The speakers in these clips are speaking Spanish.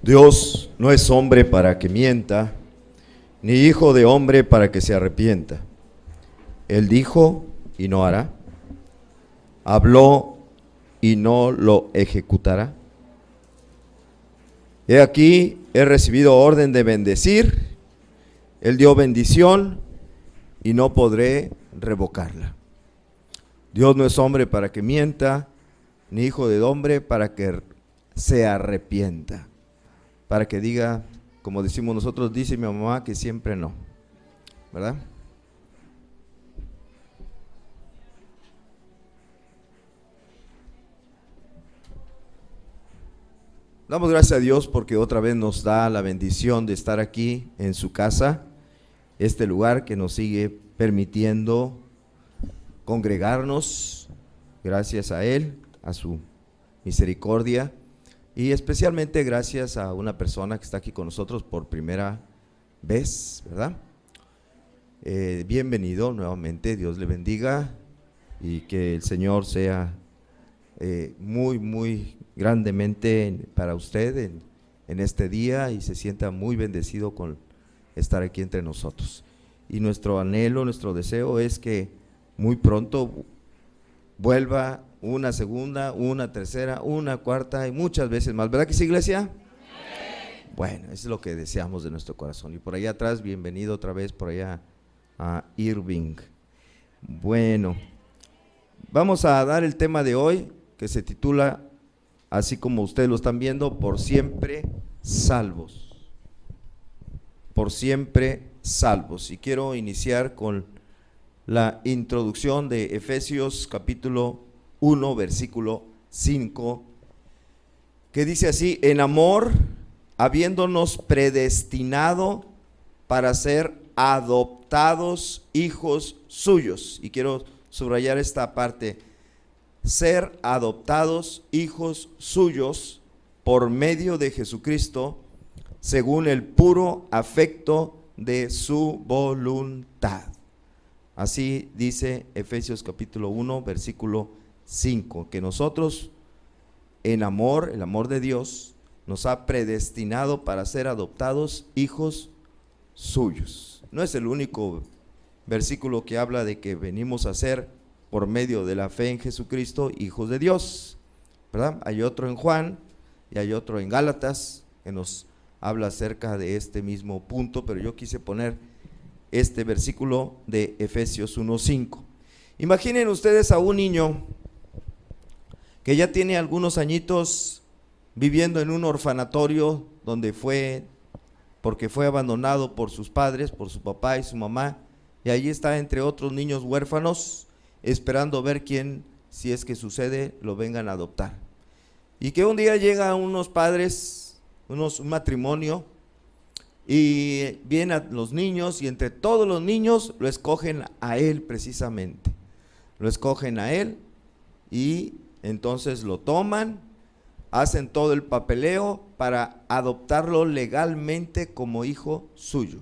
Dios no es hombre para que mienta, ni hijo de hombre para que se arrepienta. Él dijo y no hará, habló y no lo ejecutará. He aquí, he recibido orden de bendecir, Él dio bendición y no podré revocarla. Dios no es hombre para que mienta, ni hijo de hombre para que se arrepienta. Para que diga, como decimos nosotros, dice mi mamá que siempre no, ¿verdad? Damos gracias a Dios porque otra vez nos da la bendición de estar aquí en su casa, este lugar que nos sigue permitiendo congregarnos, gracias a Él, a su misericordia, y especialmente gracias a una persona que está aquí con nosotros por primera vez, ¿verdad? Bienvenido nuevamente, Dios le bendiga y que el Señor sea muy grandemente para usted en este día y se sienta muy bendecido con estar aquí entre nosotros. Y nuestro anhelo, nuestro deseo es que muy pronto vuelva una segunda, una tercera, una cuarta y muchas veces más. ¿Verdad que sí, iglesia? Sí. Bueno, eso es lo que deseamos de nuestro corazón. Y por allá atrás, bienvenido otra vez por allá a Irving. Bueno, vamos a dar el tema de hoy que se titula, así como ustedes lo están viendo, por siempre salvos. Por siempre salvos. Y quiero iniciar con la introducción de Efesios capítulo 1, versículo 5, que dice así: en amor, habiéndonos predestinado para ser adoptados hijos suyos. Y quiero subrayar esta parte: ser adoptados hijos suyos por medio de Jesucristo, según el puro afecto de su voluntad. Así dice Efesios capítulo 1, versículo 5, que nosotros en amor, el amor de Dios, nos ha predestinado para ser adoptados hijos suyos. No es el único versículo que habla de que venimos a ser, por medio de la fe en Jesucristo, hijos de Dios, ¿verdad? Hay otro en Juan y hay otro en Gálatas que nos habla acerca de este mismo punto, pero yo quise poner este versículo de Efesios 1:5. Imaginen ustedes a un niño que ya tiene algunos añitos viviendo en un orfanatorio donde porque fue abandonado por sus padres, por su papá y su mamá, y allí está entre otros niños huérfanos, esperando ver quién, si es que sucede, lo vengan a adoptar. Y que un día llegan unos padres, un matrimonio, y vienen los niños, y entre todos los niños lo escogen a él precisamente. Lo escogen a él y entonces lo toman, hacen todo el papeleo para adoptarlo legalmente como hijo suyo.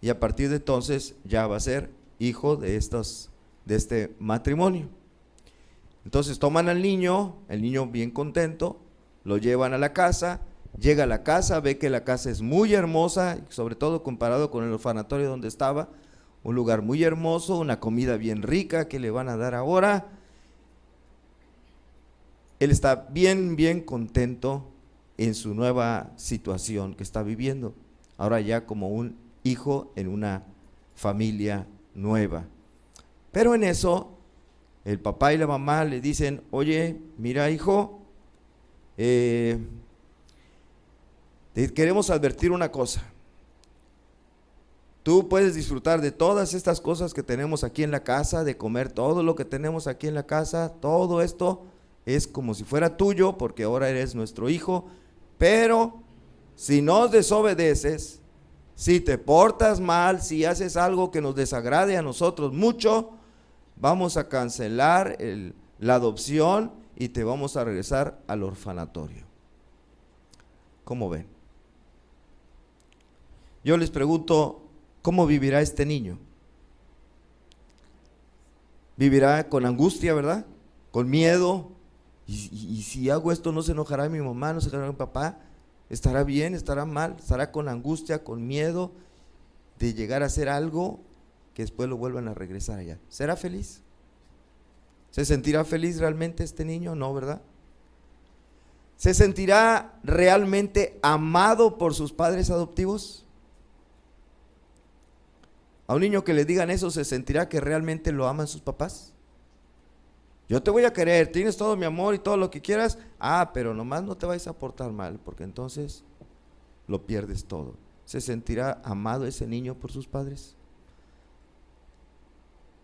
Y a partir de entonces ya va a ser hijo de este matrimonio. Entonces toman al niño, el niño bien contento, lo llevan a la casa, llega a la casa, ve que la casa es muy hermosa, sobre todo comparado con el orfanatorio donde estaba, un lugar muy hermoso, una comida bien rica que le van a dar ahora. Él está bien contento en su nueva situación que está viviendo, ahora ya como un hijo en una familia nueva. Pero en eso, el papá y la mamá le dicen: oye, mira hijo, te queremos advertir una cosa. Tú puedes disfrutar de todas estas cosas que tenemos aquí en la casa, de comer todo lo que tenemos aquí en la casa, todo esto es como si fuera tuyo porque ahora eres nuestro hijo, pero si nos desobedeces, si te portas mal, si haces algo que nos desagrade a nosotros mucho, vamos a cancelar la adopción y te vamos a regresar al orfanatorio. ¿Cómo ven? Yo les pregunto, ¿cómo vivirá este niño? Vivirá con angustia, ¿verdad? Con miedo. Y si hago esto, ¿no se enojará mi mamá, no se enojará mi papá? ¿Estará bien? ¿Estará mal? ¿Estará con angustia, con miedo de llegar a hacer algo que después lo vuelvan a regresar allá? ¿Será feliz? ¿Se sentirá feliz realmente este niño? No, ¿verdad? ¿Se sentirá realmente amado por sus padres adoptivos? A un niño que le digan eso, ¿se sentirá que realmente lo aman sus papás? Yo te voy a querer, tienes todo mi amor y todo lo que quieras, pero nomás no te vayas a portar mal, porque entonces lo pierdes todo. ¿Se sentirá amado ese niño por sus padres?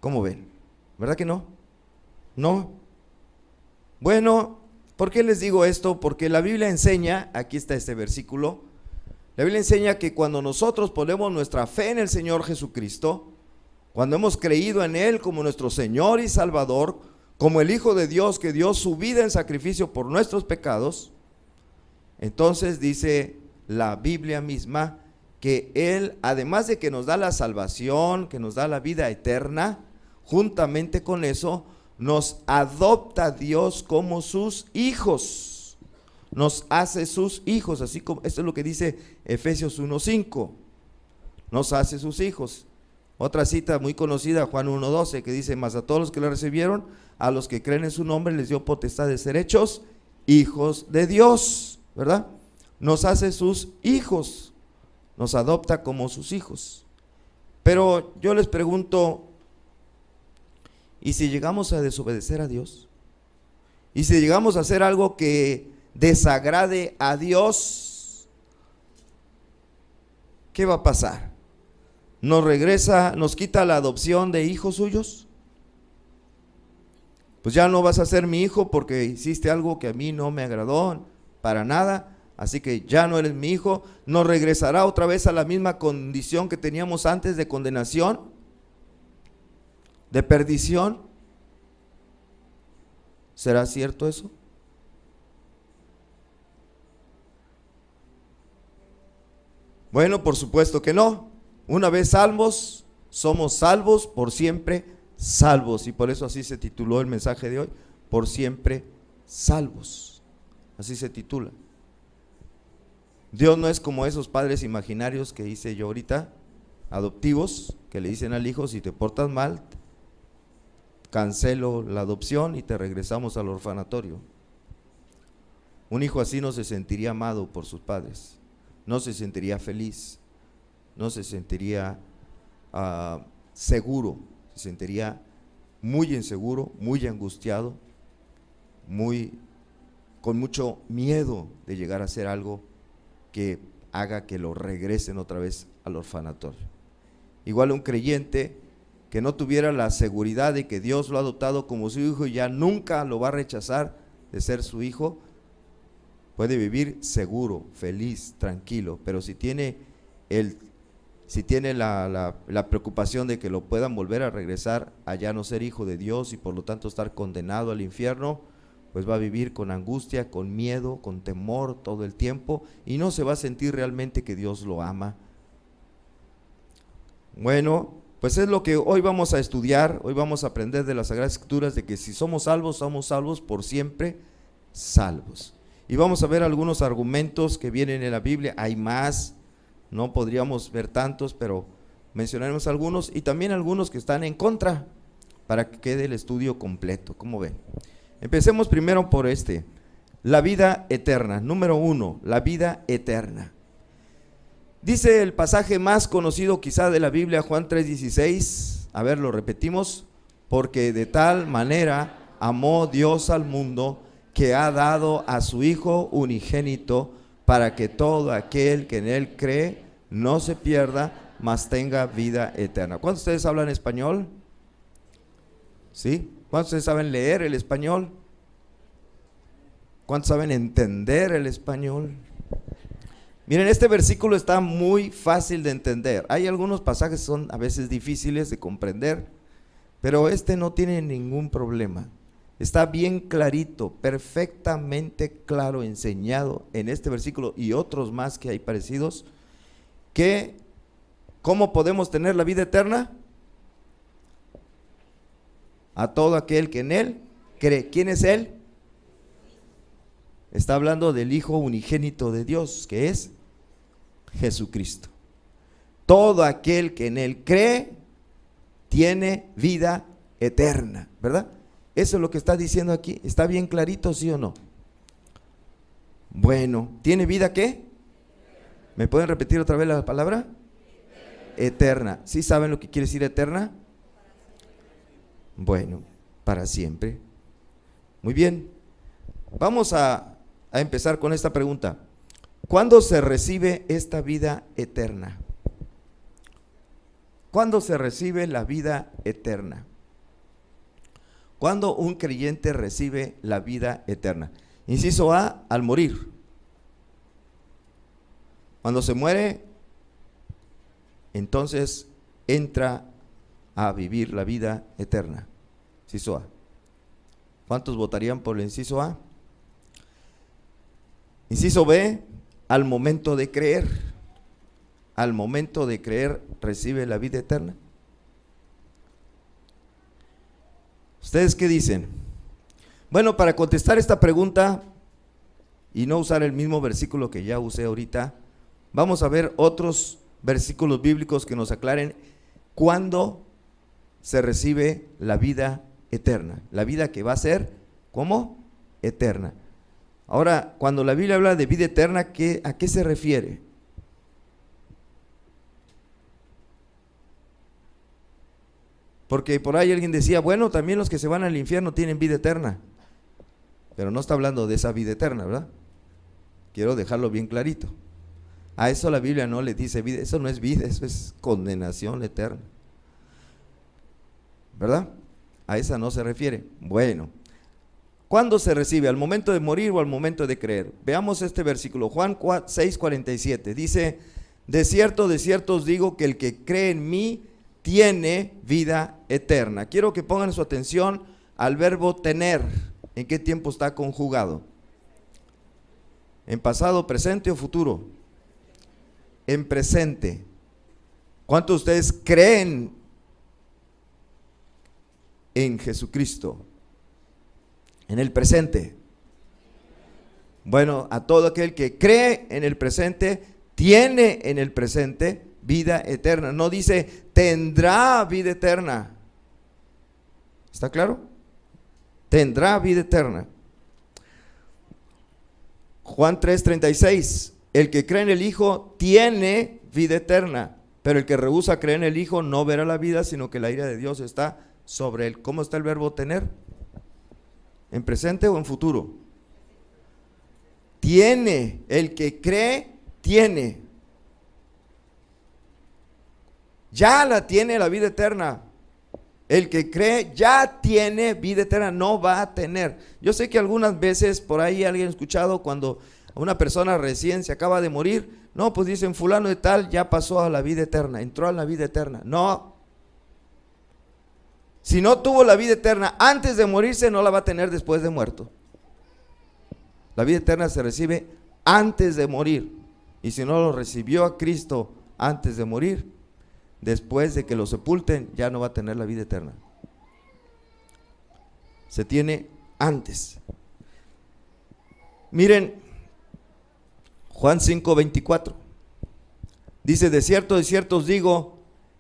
¿Cómo ven? ¿Verdad que no? ¿No? Bueno, ¿por qué les digo esto? Porque la Biblia enseña, aquí está este versículo, la Biblia enseña que cuando nosotros ponemos nuestra fe en el Señor Jesucristo, cuando hemos creído en Él como nuestro Señor y Salvador, como el Hijo de Dios que dio su vida en sacrificio por nuestros pecados, entonces dice la Biblia misma que Él, además de que nos da la salvación, que nos da la vida eterna, juntamente con eso, nos adopta Dios como sus hijos, nos hace sus hijos, así como, esto es lo que dice Efesios 1:5, nos hace sus hijos. Otra cita muy conocida, Juan 1:12, que dice: mas a todos los que le recibieron, a los que creen en su nombre, les dio potestad de ser hechos hijos de Dios, ¿verdad? Nos hace sus hijos, nos adopta como sus hijos. Pero yo les pregunto, ¿y si llegamos a desobedecer a Dios? ¿Y si llegamos a hacer algo que desagrade a Dios? ¿Qué va a pasar? ¿Nos regresa, nos quita la adopción de hijos suyos? Pues ya no vas a ser mi hijo porque hiciste algo que a mí no me agradó para nada, así que ya no eres mi hijo. ¿Nos regresará otra vez a la misma condición que teníamos antes de condenación, de perdición? ¿Será cierto eso? Bueno, por supuesto que no. Una vez salvos, somos salvos, por siempre salvos, y por eso así se tituló el mensaje de hoy, por siempre salvos, así se titula. Dios no es como esos padres imaginarios que hice yo ahorita, adoptivos, que le dicen al hijo: si te portas mal, cancelo la adopción y te regresamos al orfanatorio. Un hijo así no se sentiría amado por sus padres, no se sentiría feliz, no se sentiría seguro, se sentiría muy inseguro, muy angustiado, con mucho miedo de llegar a hacer algo que haga que lo regresen otra vez al orfanatorio. Igual un creyente que no tuviera la seguridad de que Dios lo ha adoptado como su hijo y ya nunca lo va a rechazar de ser su hijo, puede vivir seguro, feliz, tranquilo, pero si tiene la preocupación de que lo puedan volver a regresar a ya no ser hijo de Dios y por lo tanto estar condenado al infierno, pues va a vivir con angustia, con miedo, con temor todo el tiempo y no se va a sentir realmente que Dios lo ama. Bueno, pues es lo que hoy vamos a estudiar, hoy vamos a aprender de las Sagradas Escrituras, de que si somos salvos por siempre salvos. Y vamos a ver algunos argumentos que vienen en la Biblia, hay más, no podríamos ver tantos, pero mencionaremos algunos y también algunos que están en contra, para que quede el estudio completo. ¿Cómo ven? Empecemos primero por la vida eterna. Número 1, la vida eterna. Dice el pasaje más conocido quizá de la Biblia, Juan 3:16, a ver, lo repetimos: porque de tal manera amó Dios al mundo, que ha dado a su Hijo unigénito, para que todo aquel que en Él cree no se pierda, mas tenga vida eterna. ¿Cuántos de ustedes hablan español? ¿Sí? ¿Cuántos de ustedes saben leer el español? ¿Cuántos saben entender el español? Miren, este versículo está muy fácil de entender. Hay algunos pasajes que son a veces difíciles de comprender, pero no tiene ningún problema. Está bien clarito, perfectamente claro, enseñado en este versículo y otros más que hay parecidos, que ¿cómo podemos tener la vida eterna? A todo aquel que en Él cree. ¿Quién es Él? Está hablando del Hijo unigénito de Dios, que es Jesucristo. Todo aquel que en Él cree tiene vida eterna, ¿verdad? Eso es lo que está diciendo aquí. ¿Está bien clarito, sí o no? Bueno, ¿tiene vida qué? ¿Me pueden repetir otra vez la palabra? Eterna. ¿Sí saben lo que quiere decir eterna? Bueno, para siempre. Muy bien. Vamos a empezar con esta pregunta. ¿Cuándo se recibe esta vida eterna? ¿Cuándo se recibe la vida eterna? ¿Cuándo un creyente recibe la vida eterna? Inciso A, al morir. Cuando se muere, entonces entra a vivir la vida eterna. Inciso A. ¿Cuántos votarían por el inciso A? Inciso B, al momento de creer. Al momento de creer recibe la vida eterna. ¿Ustedes qué dicen? Bueno, para contestar esta pregunta y no usar el mismo versículo que ya usé ahorita, vamos a ver otros versículos bíblicos que nos aclaren cuándo se recibe la vida eterna, la vida que va a ser, ¿cómo? Eterna. Ahora, cuando la Biblia habla de vida eterna, ¿a qué se refiere? Porque por ahí alguien decía, bueno, también los que se van al infierno tienen vida eterna, pero no está hablando de esa vida eterna, ¿verdad? Quiero dejarlo bien clarito. A eso la Biblia no le dice vida, eso no es vida, eso es condenación eterna, ¿verdad? A esa no se refiere. Bueno, ¿cuándo se recibe? ¿Al momento de morir o al momento de creer? Veamos este versículo, Juan 6:47, dice, de cierto os digo que el que cree en mí tiene vida eterna. Quiero que pongan su atención al verbo tener. ¿En qué tiempo está conjugado? ¿En pasado, presente o futuro? En presente. ¿Cuántos de ustedes creen en Jesucristo? En el presente. Bueno, a todo aquel que cree en el presente, tiene en el presente vida eterna. No dice tendrá vida eterna. ¿Está claro? Tendrá vida eterna. Juan 3:36, el que cree en el Hijo tiene vida eterna, pero el que rehúsa creer en el Hijo no verá la vida, sino que la ira de Dios está sobre él. ¿Cómo está el verbo tener? ¿En presente o en futuro? Tiene, el que cree, tiene. Ya la tiene la vida eterna. El que cree ya tiene vida eterna, no va a tener. Yo sé que algunas veces por ahí alguien ha escuchado cuando una persona recién se acaba de morir, no, pues dicen fulano de tal ya pasó a la vida eterna, entró a la vida eterna. No. Si no tuvo la vida eterna antes de morirse, no la va a tener después de muerto. La vida eterna se recibe antes de morir. Y si no lo recibió a Cristo antes de morir, después de que lo sepulten, ya no va a tener la vida eterna. Se tiene antes. Miren, Juan 5:24. Dice, de cierto os digo,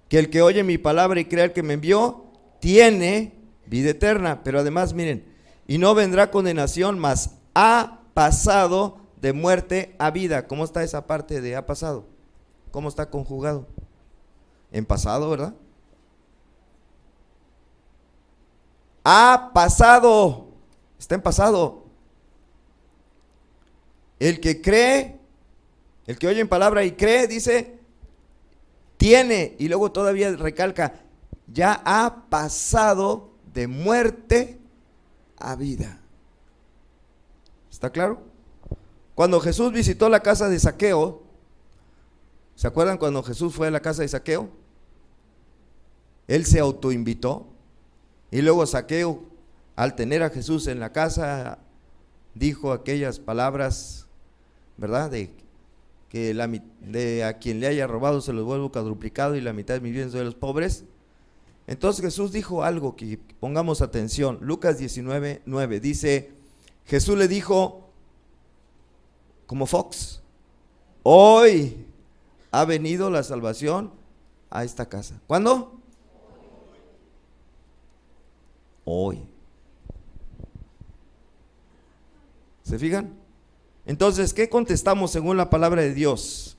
que el que oye mi palabra y crea al que me envió, tiene vida eterna. Pero además, miren, y no vendrá condenación, mas ha pasado de muerte a vida. ¿Cómo está esa parte de ha pasado? ¿Cómo está conjugado? En pasado, ¿verdad? Ha pasado, está en pasado. El que cree, el que oye en palabra y cree, dice, tiene, y luego todavía recalca, ya ha pasado de muerte a vida. ¿Está claro? Cuando Jesús visitó la casa de Zaqueo, ¿se acuerdan cuando Jesús fue a la casa de Zaqueo? Él se autoinvitó y luego Zaqueo, al tener a Jesús en la casa, dijo aquellas palabras, ¿verdad? De que de a quien le haya robado se los vuelvo cuadruplicado y la mitad de mis bienes doy a los pobres. Entonces Jesús dijo algo que pongamos atención. Lucas 19:9 dice, Jesús le dijo, como Fox. Hoy ha venido la salvación a esta casa. ¿Cuándo? Hoy. ¿Se fijan? Entonces, ¿qué contestamos según la palabra de Dios?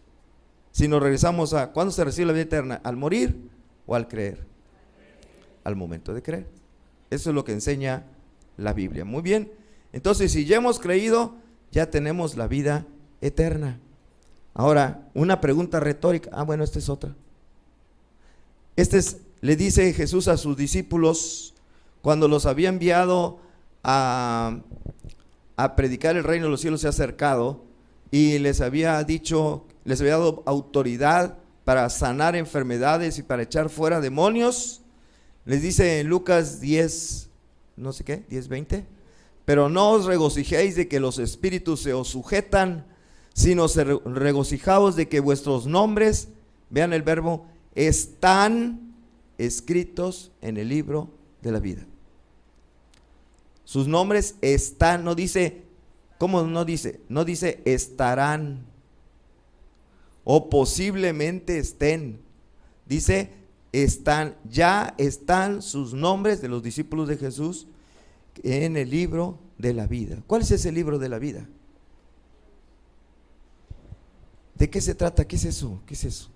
Si nos regresamos a, ¿cuándo se recibe la vida eterna? ¿Al morir o al creer? Al momento de creer. Eso es lo que enseña la Biblia. Muy bien. Entonces, si ya hemos creído, ya tenemos la vida eterna. Ahora, una pregunta retórica. Bueno, esta es otra. Le dice Jesús a sus discípulos cuando los había enviado a predicar el reino de los cielos se ha acercado, y les había dicho, les había dado autoridad para sanar enfermedades y para echar fuera demonios. Les dice en Lucas 10, no sé qué, 10:20, pero no os regocijéis de que los espíritus se os sujetan, sino regocijaos de que vuestros nombres, vean el verbo, están escritos en el libro de la vida. Sus nombres están, no dice, ¿cómo no dice? No dice estarán o posiblemente estén. Dice están, ya están sus nombres de los discípulos de Jesús en el libro de la vida. ¿Cuál es ese libro de la vida? ¿De qué se trata? ¿Qué es eso? ¿Qué es eso?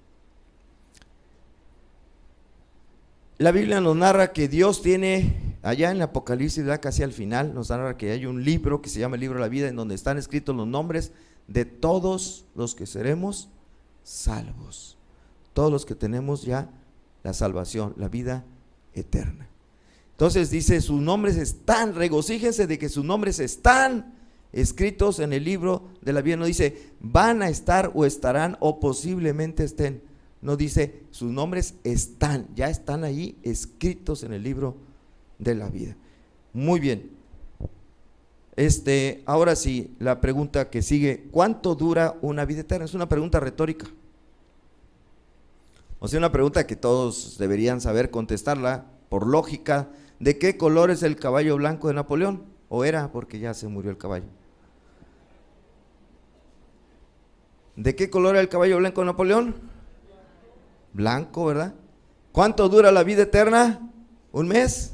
La Biblia nos narra que Dios tiene, allá en el Apocalipsis, casi al final, nos narra que hay un libro que se llama el libro de la vida, en donde están escritos los nombres de todos los que seremos salvos. Todos los que tenemos ya la salvación, la vida eterna. Entonces dice, sus nombres están, regocíjense de que sus nombres están escritos en el libro de la vida. No dice, van a estar o estarán o posiblemente estén. No dice, sus nombres están, ya están ahí escritos en el libro de la vida. Muy bien. Ahora sí, la pregunta que sigue, ¿cuánto dura una vida eterna? Es una pregunta retórica. O sea, una pregunta que todos deberían saber contestarla por lógica. ¿De qué color es el caballo blanco de Napoleón? ¿O era? Porque ya se murió el caballo. ¿De qué color era el caballo blanco de Napoleón? Blanco, ¿verdad? ¿Cuánto dura la vida eterna? ¿Un mes?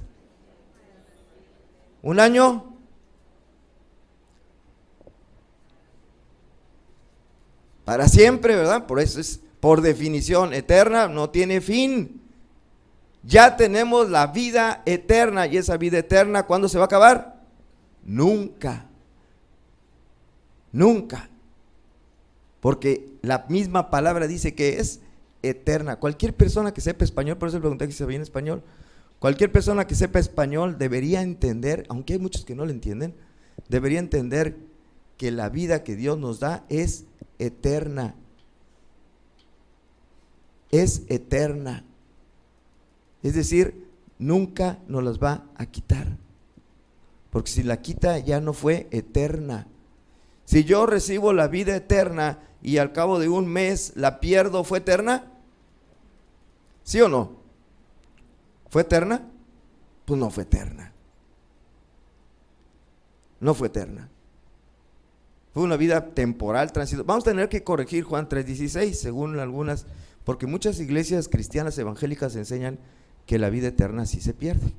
¿Un año? Para siempre, ¿verdad? Por eso es, por definición, eterna, no tiene fin. Ya tenemos la vida eterna, y esa vida eterna, ¿cuándo se va a acabar? Nunca. Nunca. Porque la misma palabra dice que es eterna. Cualquier persona que sepa español, por eso le pregunté si sabía en español, cualquier persona que sepa español debería entender, aunque hay muchos que no lo entienden, debería entender que la vida que Dios nos da es eterna. Es eterna. Es decir, nunca nos las va a quitar. Porque si la quita ya no fue eterna. Si yo recibo la vida eterna y al cabo de un mes la pierdo, ¿fue eterna? ¿Sí o no? ¿Fue eterna? Pues no fue eterna. No fue eterna. Fue una vida temporal, transitoria. Vamos a tener que corregir Juan 3:16, según algunas, porque muchas iglesias cristianas evangélicas enseñan que la vida eterna sí se pierde.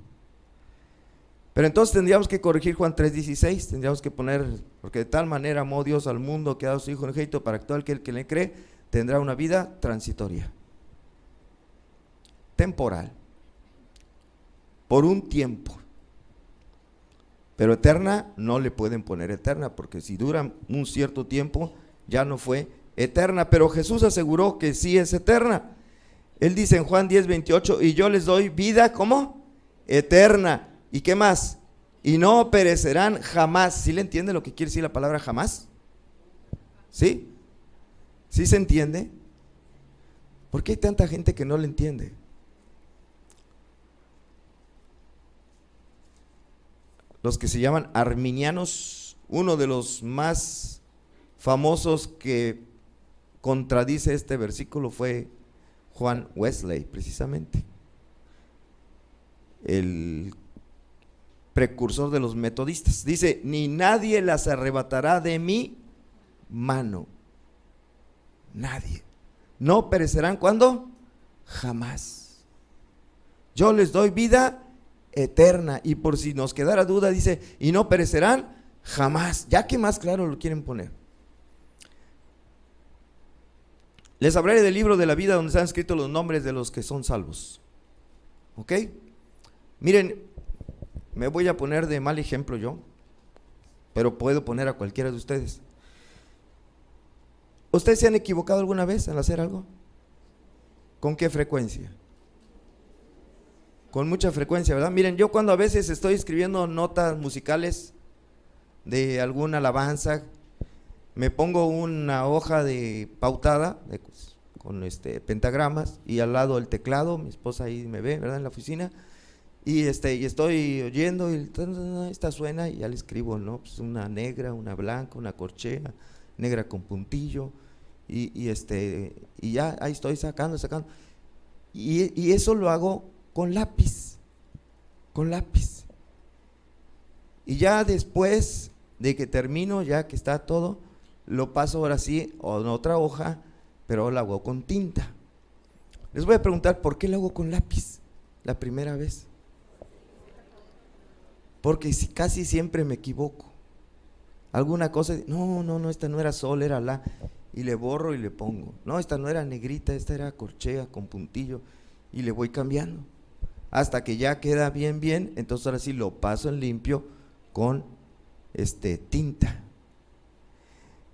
Pero entonces tendríamos que corregir Juan 3:16, tendríamos que poner, porque de tal manera amó Dios al mundo que ha dado su Hijo unigénito para que todo aquel que le cree tendrá una vida transitoria, temporal, por un tiempo. Pero eterna no le pueden poner eterna, porque si dura un cierto tiempo ya no fue eterna. Pero Jesús aseguró que sí es eterna. Él dice en Juan 10:28, y yo les doy vida, ¿cómo? Eterna. ¿Y qué más? Y no perecerán jamás. ¿Sí le entiende lo que quiere decir la palabra jamás? ¿Sí? ¿Sí se entiende? ¿Por qué hay tanta gente que no le entiende? Los que se llaman arminianos, uno de los más famosos que contradice este versículo fue Juan Wesley, precisamente, el precursor de los metodistas. Dice, ni nadie las arrebatará de mi mano. Nadie. No perecerán, ¿cuándo? Jamás. Yo les doy vida eterna. Y por si nos quedara duda, dice, y no perecerán jamás. Ya que más claro lo quieren poner. Les hablaré del libro de la vida donde están escritos los nombres de los que son salvos. ¿Ok? Miren, me voy a poner de mal ejemplo yo, pero puedo poner a cualquiera de ustedes. ¿Ustedes se han equivocado alguna vez al hacer algo? ¿Con qué frecuencia? Con mucha frecuencia, ¿verdad? Miren, yo cuando a veces estoy escribiendo notas musicales de alguna alabanza, me pongo una hoja de pautada con pentagramas y al lado el teclado, mi esposa ahí me ve, ¿verdad? En la oficina, y estoy oyendo y esta suena y ya le escribo, ¿no? Pues una negra, una blanca, una corchea, negra con puntillo, y ya ahí estoy sacando, y eso lo hago con lápiz, y ya después de que termino, ya que está todo, lo paso ahora sí en otra hoja, pero lo hago con tinta. Les voy a preguntar, ¿por qué lo hago con lápiz la primera vez? Porque casi siempre me equivoco. Alguna cosa, no, esta no era sol, era la, y le borro y le pongo. No, esta no era negrita, esta era corchea con puntillo, y le voy cambiando. Hasta que ya queda bien, entonces ahora sí lo paso en limpio con tinta.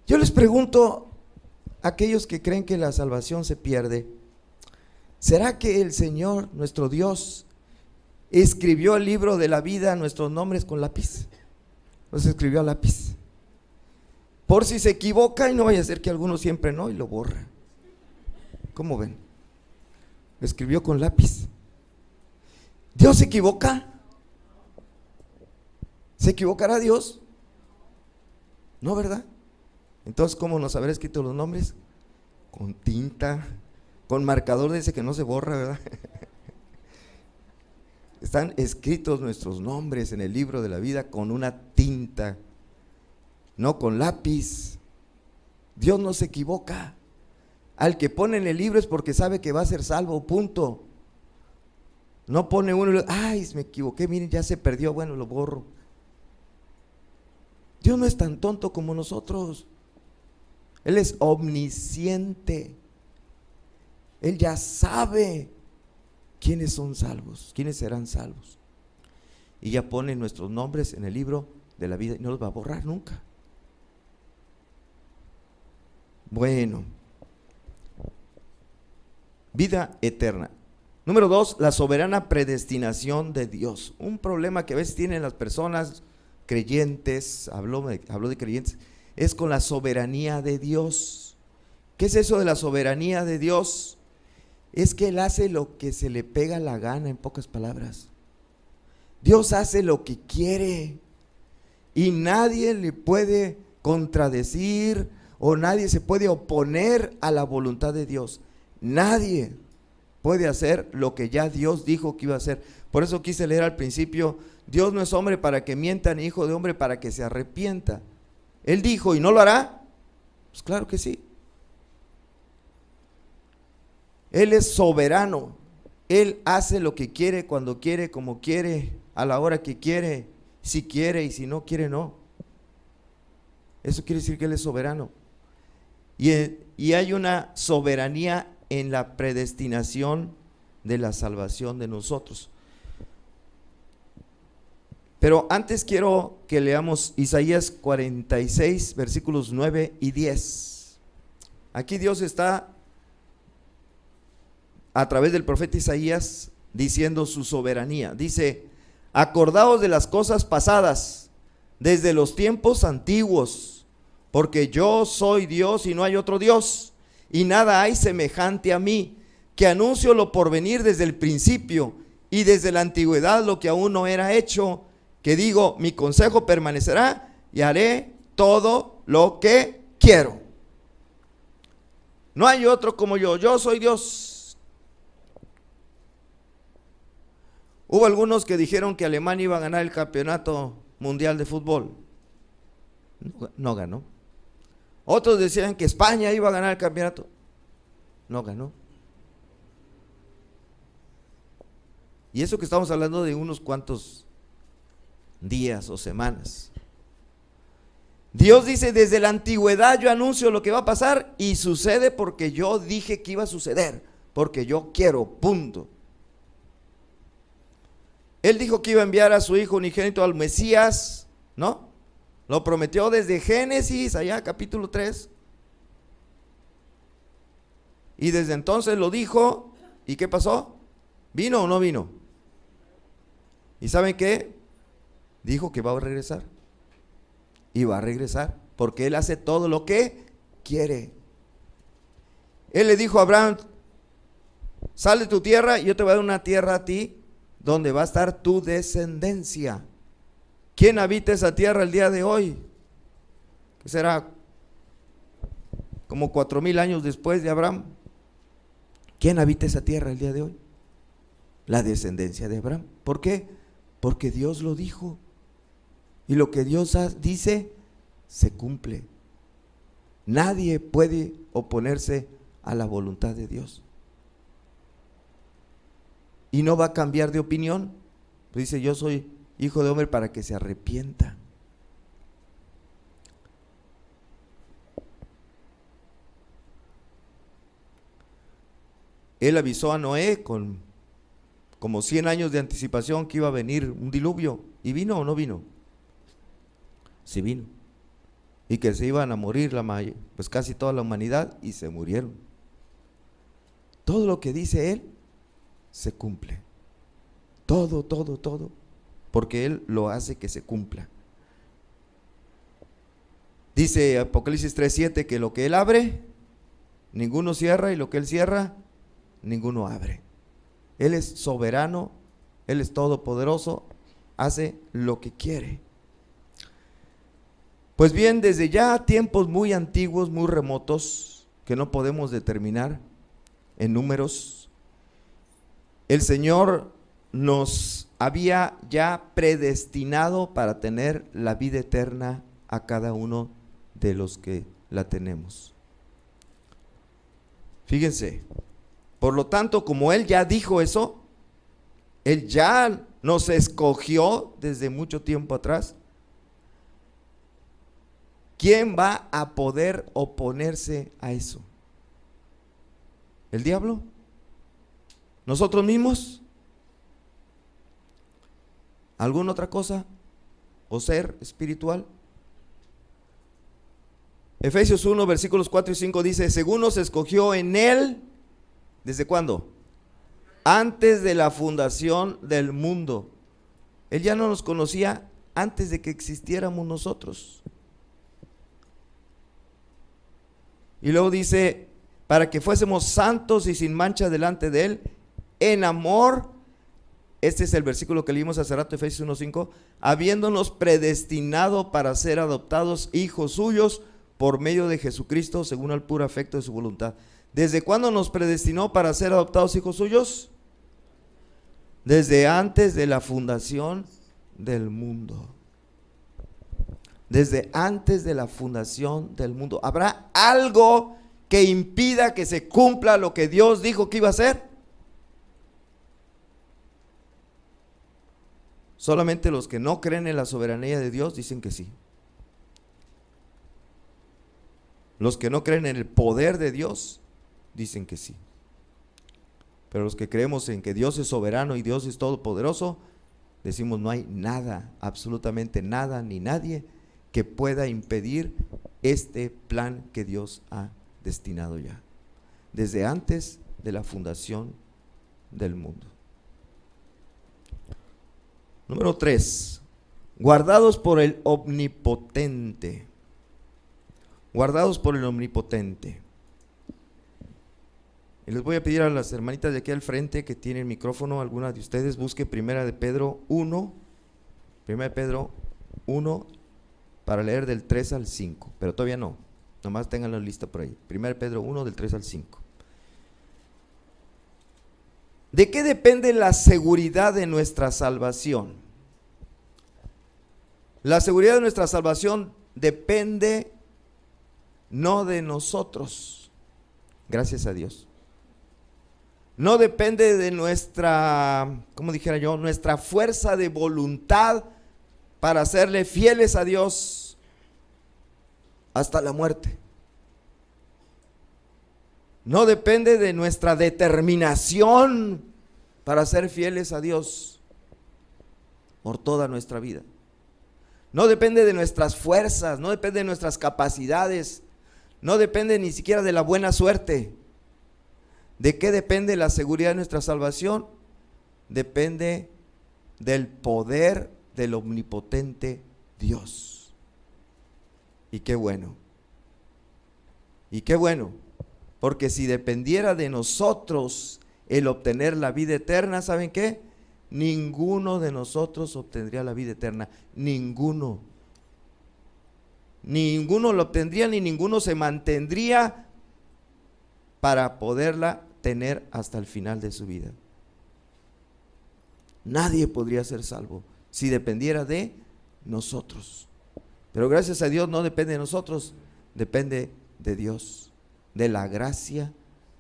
Yo les pregunto a aquellos que creen que la salvación se pierde, ¿será que el Señor, nuestro Dios, escribió el libro de la vida, nuestros nombres con lápiz? Los escribió a lápiz. Por si se equivoca y no vaya a ser que alguno siempre no y lo borra. ¿Cómo ven? Lo escribió con lápiz. ¿Dios se equivoca? ¿Se equivocará Dios? No, ¿verdad? Entonces, ¿cómo nos habrá escrito los nombres? Con tinta, con marcador de ese que no se borra, ¿verdad? Están escritos nuestros nombres en el libro de la vida con una tinta, no con lápiz. Dios no se equivoca. Al que pone en el libro es porque sabe que va a ser salvo, punto. No pone uno y ay, me equivoqué, miren, ya se perdió, bueno, lo borro. Dios no es tan tonto como nosotros. Él es omnisciente. Él ya sabe quiénes son salvos, quiénes serán salvos. Y ya pone nuestros nombres en el libro de la vida y no los va a borrar nunca. Bueno, vida eterna. Número 2, la soberana predestinación de Dios. Un problema que a veces tienen las personas creyentes, habló de creyentes, es con la soberanía de Dios. ¿Qué es eso de la soberanía de Dios? Es que Él hace lo que se le pega la gana, en pocas palabras. Dios hace lo que quiere y nadie le puede contradecir o nadie se puede oponer a la voluntad de Dios. Nadie puede hacer lo que ya Dios dijo que iba a hacer. Por eso quise leer al principio, Dios no es hombre para que mienta, ni hijo de hombre para que se arrepienta. Él dijo, ¿y no lo hará? Pues claro que sí. Él es soberano. Él hace lo que quiere, cuando quiere, como quiere, a la hora que quiere, si quiere y si no quiere, no. Eso quiere decir que Él es soberano. Y hay una soberanía en la predestinación de la salvación de nosotros. Pero antes quiero que leamos Isaías 46, versículos 9 y 10. Aquí Dios está a través del profeta Isaías diciendo su soberanía. Dice, acordaos de las cosas pasadas, desde los tiempos antiguos, porque yo soy Dios y no hay otro Dios, y nada hay semejante a mí, que anuncio lo porvenir desde el principio, y desde la antigüedad lo que aún no era hecho, que digo, mi consejo permanecerá, y haré todo lo que quiero. No hay otro como yo soy Dios. Hubo algunos que dijeron que Alemania iba a ganar el campeonato mundial de fútbol. No ganó. Otros decían que España iba a ganar el campeonato. No ganó. Y eso que estamos hablando de unos cuantos días o semanas. Dios dice, desde la antigüedad yo anuncio lo que va a pasar y sucede porque yo dije que iba a suceder, porque yo quiero, punto. Él dijo que iba a enviar a su hijo unigénito al Mesías, ¿no? Lo prometió desde Génesis, allá capítulo 3. Y desde entonces lo dijo, ¿y qué pasó? ¿Vino o no vino? ¿Y saben qué? Dijo que va a regresar. Y va a regresar, porque Él hace todo lo que quiere. Él le dijo a Abraham, sal de tu tierra y yo te voy a dar una tierra a ti, donde va a estar tu descendencia. ¿Quién habita esa tierra el día de hoy? Que será como 4000 años después de Abraham. ¿Quién habita esa tierra el día de hoy? La descendencia de Abraham. ¿Por qué? Porque Dios lo dijo. Y lo que Dios dice, se cumple. Nadie puede oponerse a la voluntad de Dios. Y no va a cambiar de opinión. Dice, yo soy hijo de hombre para que se arrepienta. Él avisó a Noé con como 100 años de anticipación que iba a venir un diluvio. ¿Y vino o no vino? Sí vino. Y que se iban a morir pues casi toda la humanidad, y se murieron. Todo lo que dice Él se cumple. Todo, porque Él lo hace que se cumpla. Dice Apocalipsis 3:7 que lo que Él abre, ninguno cierra, y lo que Él cierra, ninguno abre. Él es soberano, Él es todopoderoso, hace lo que quiere. Pues bien, desde ya tiempos muy antiguos, muy remotos, que no podemos determinar en números, el Señor nos había ya predestinado para tener la vida eterna a cada uno de los que la tenemos. Fíjense, por lo tanto, como Él ya dijo eso, Él ya nos escogió desde mucho tiempo atrás. ¿Quién va a poder oponerse a eso? ¿El diablo? ¿Nosotros mismos? ¿Alguna otra cosa? ¿O ser espiritual? Efesios 1, versículos 4 y 5 dice, según nos escogió en Él, ¿desde cuándo? Antes de la fundación del mundo. Él ya no nos conocía antes de que existiéramos nosotros. Y luego dice, para que fuésemos santos y sin mancha delante de Él, en amor. Este es el versículo que leímos hace rato, Efesios 1:5, habiéndonos predestinado para ser adoptados hijos suyos por medio de Jesucristo, según el puro afecto de su voluntad. ¿Desde cuándo nos predestinó para ser adoptados hijos suyos? Desde antes de la fundación del mundo. Desde antes de la fundación del mundo. ¿Habrá algo que impida que se cumpla lo que Dios dijo que iba a hacer? Solamente los que no creen en la soberanía de Dios dicen que sí. Los que no creen en el poder de Dios dicen que sí. Pero los que creemos en que Dios es soberano y Dios es todopoderoso, decimos no hay nada, absolutamente nada ni nadie que pueda impedir este plan que Dios ha destinado ya, desde antes de la fundación del mundo. Número 3, guardados por el omnipotente. Guardados por el omnipotente. Y les voy a pedir a las hermanitas de aquí al frente que tienen micrófono, alguna de ustedes busque Primera de Pedro 1, Primera de Pedro 1, para leer del 3 al 5, pero todavía no, nomás ténganlo listo por ahí. Primera de Pedro 1, del 3 al 5. ¿De qué depende la seguridad de nuestra salvación? La seguridad de nuestra salvación depende no de nosotros. Gracias a Dios. No depende de nuestra, como dijera yo, nuestra fuerza de voluntad para serle fieles a Dios hasta la muerte. No depende de nuestra determinación para ser fieles a Dios por toda nuestra vida. No depende de nuestras fuerzas, no depende de nuestras capacidades, no depende ni siquiera de la buena suerte. ¿De qué depende la seguridad de nuestra salvación? Depende del poder del omnipotente Dios. Y qué bueno. Y qué bueno, porque si dependiera de nosotros el obtener la vida eterna, ¿saben qué? Ninguno de nosotros obtendría la vida eterna, ninguno. Ninguno lo obtendría, ni ninguno se mantendría para poderla tener hasta el final de su vida. Nadie podría ser salvo si dependiera de nosotros. Pero gracias a Dios no depende de nosotros, depende de Dios, de la gracia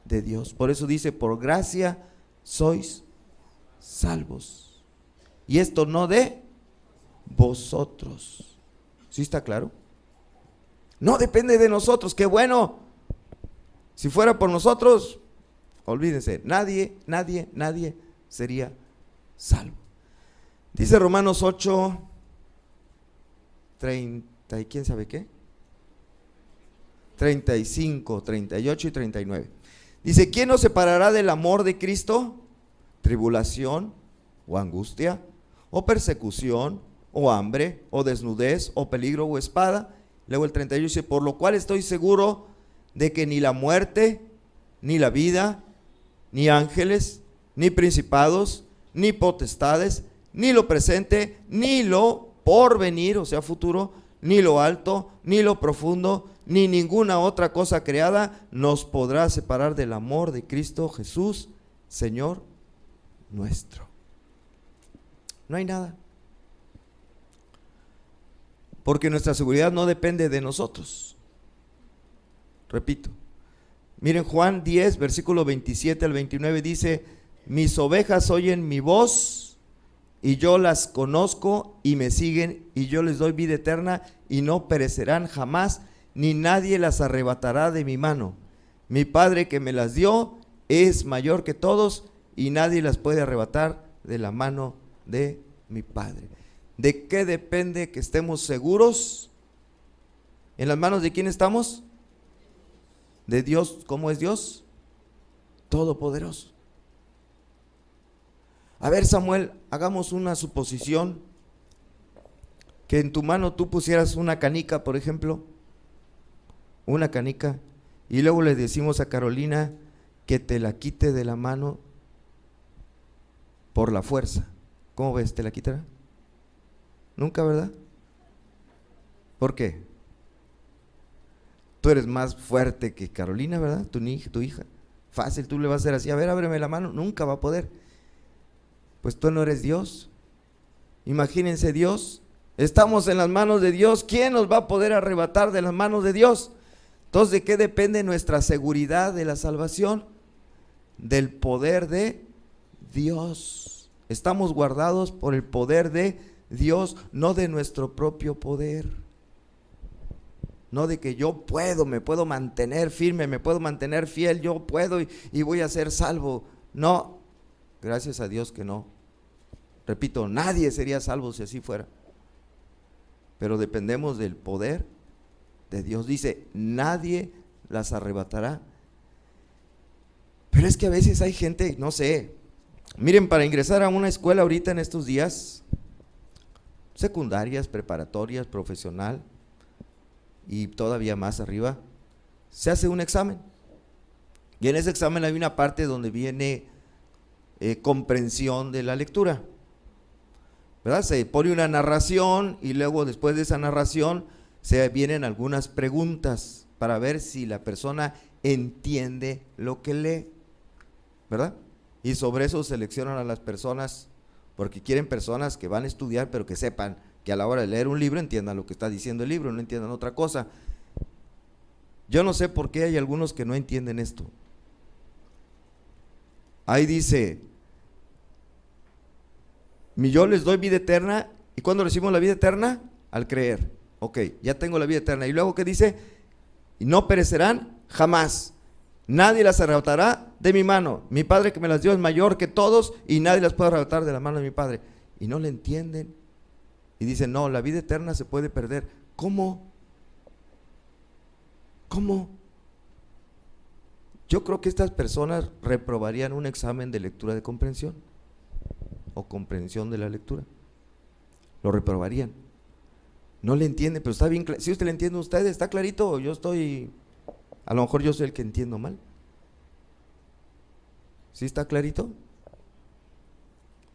de Dios. Por eso dice, por gracia sois salvos. Y esto no de vosotros. ¿Sí está claro? No depende de nosotros, qué bueno. Si fuera por nosotros, olvídense, nadie sería salvo. Dice Romanos 8, 30 y quién sabe qué, 35, 38 y 39. Dice, ¿quién nos separará del amor de Cristo? Tribulación o angustia, o persecución, o hambre, o desnudez, o peligro, o espada. Luego el 38 dice, por lo cual estoy seguro de que ni la muerte, ni la vida, ni ángeles, ni principados, ni potestades, ni lo presente, ni lo porvenir, o sea futuro, ni lo alto, ni lo profundo, ni ninguna otra cosa creada nos podrá separar del amor de Cristo Jesús, Señor nuestro. No hay nada. Porque nuestra seguridad no depende de nosotros. Repito, miren Juan 10, versículo 27 al 29 dice, mis ovejas oyen mi voz y yo las conozco y me siguen y yo les doy vida eterna y no perecerán jamás, ni nadie las arrebatará de mi mano. Mi Padre que me las dio es mayor que todos y nadie las puede arrebatar de la mano de mi Padre. ¿De qué depende que estemos seguros? ¿En las manos de quién estamos? De Dios. ¿Cómo es Dios? Todopoderoso. A ver, Samuel, hagamos una suposición, que en tu mano tú pusieras una canica, por ejemplo, una canica, y luego le decimos a Carolina que te la quite de la mano por la fuerza. ¿Cómo ves? ¿Te la quitará? Nunca, ¿verdad? ¿Por qué? Tú eres más fuerte que Carolina, ¿verdad? Tu hija. Fácil, tú le vas a hacer así, a ver, ábreme la mano, nunca va a poder. Pues tú no eres Dios. Imagínense Dios. Estamos en las manos de Dios. ¿Quién nos va a poder arrebatar de las manos de Dios? Entonces, ¿de qué depende nuestra seguridad de la salvación? Del poder de Dios. Estamos guardados por el poder de Dios, no de nuestro propio poder. No de que yo puedo, me puedo mantener firme, me puedo mantener fiel, yo puedo y voy a ser salvo. No, gracias a Dios que no. Repito, nadie sería salvo si así fuera. Pero dependemos del poder de Dios. Dice, nadie las arrebatará. Pero es que a veces hay gente, no sé, miren, para ingresar a una escuela ahorita en estos días, secundarias, preparatorias, profesional y todavía más arriba, se hace un examen. Y en ese examen hay una parte donde viene comprensión de la lectura, ¿verdad? Se pone una narración y luego después de esa narración se vienen algunas preguntas para ver si la persona entiende lo que lee, ¿verdad? Y sobre eso seleccionan a las personas, porque quieren personas que van a estudiar pero que sepan, que a la hora de leer un libro entiendan lo que está diciendo el libro, no entiendan otra cosa. Yo no sé por qué hay algunos que no entienden esto. Ahí dice, yo les doy vida eterna. ¿Y cuándo recibimos la vida eterna? Al creer. Ok, ya tengo la vida eterna. Y luego, ¿qué dice? Y no perecerán jamás. Nadie las arrebatará de mi mano. Mi Padre que me las dio es mayor que todos y nadie las puede arrebatar de la mano de mi Padre. Y no le entienden. Y dicen, no, la vida eterna se puede perder. ¿Cómo? ¿Cómo? Yo creo que estas personas reprobarían un examen de lectura de comprensión o comprensión de la lectura. Lo reprobarían. No le entienden, pero está bien. Si usted le entiende a usted, ¿está clarito? O yo estoy, a lo mejor yo soy el que entiendo mal. ¿Sí está clarito?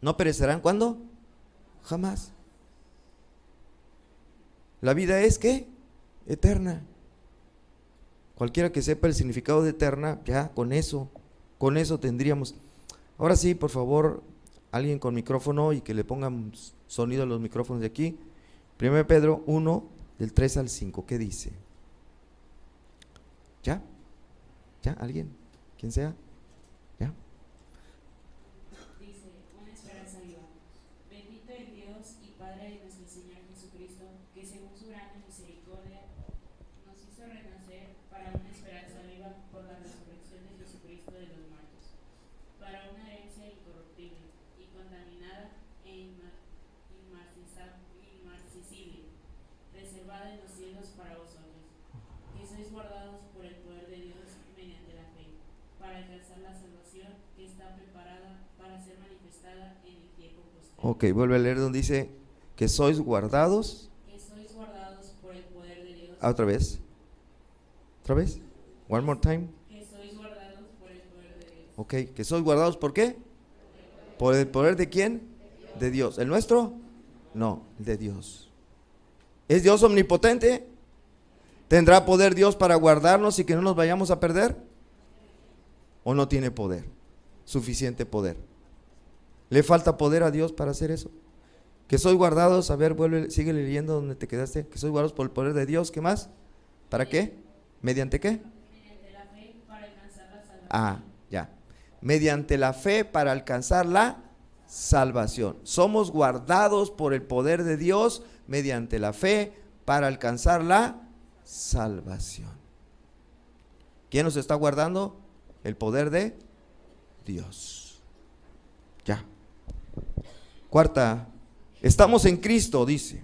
¿No perecerán cuándo? Jamás. La vida es ¿qué? Eterna. Cualquiera que sepa el significado de eterna, ya con eso tendríamos. Ahora sí, por favor, alguien con micrófono y que le pongan sonido a los micrófonos de aquí. 1 Pedro 1, del 3 al 5, ¿qué dice? ¿Ya? ¿Ya? ¿Alguien? ¿Quién sea? ¿Ya? Dice, una esperanza viva. Bendito el Dios y Padre de nuestro Señor Jesucristo, que según su grande misericordia nos hizo renacer para una esperanza viva por la resurrección de Jesucristo de los muertos, para una herencia incorruptible, incontaminada e inmarcesible, reservada en los cielos para vosotros, que sois guardados por el poder de Dios mediante la fe, para alcanzar la salvación que está preparada para ser manifestada en el tiempo posterior. Ok, vuelve a leer donde dice que sois guardados. Que sois guardados por el poder de Dios. Otra vez. ¿Otra vez? One more time. Que sois guardados por el poder de Dios. Ok, que sois guardados ¿por qué? ¿Por el poder de quién? De Dios. ¿El nuestro? No, el de Dios. ¿Es Dios omnipotente? ¿Tendrá poder Dios para guardarnos y que no nos vayamos a perder? ¿O no tiene poder? Suficiente poder. ¿Le falta poder a Dios para hacer eso? Que sois guardados, a ver, vuelve, sigue leyendo donde te quedaste. Que sois guardados por el poder de Dios, ¿qué más? ¿Para qué? ¿Mediante qué? Mediante la fe para alcanzar la salvación. Ah, ya. Mediante la fe para alcanzar la salvación. Somos guardados por el poder de Dios mediante la fe para alcanzar la salvación. ¿Quién nos está guardando? El poder de Dios. Ya. Cuarta, estamos en Cristo, dice.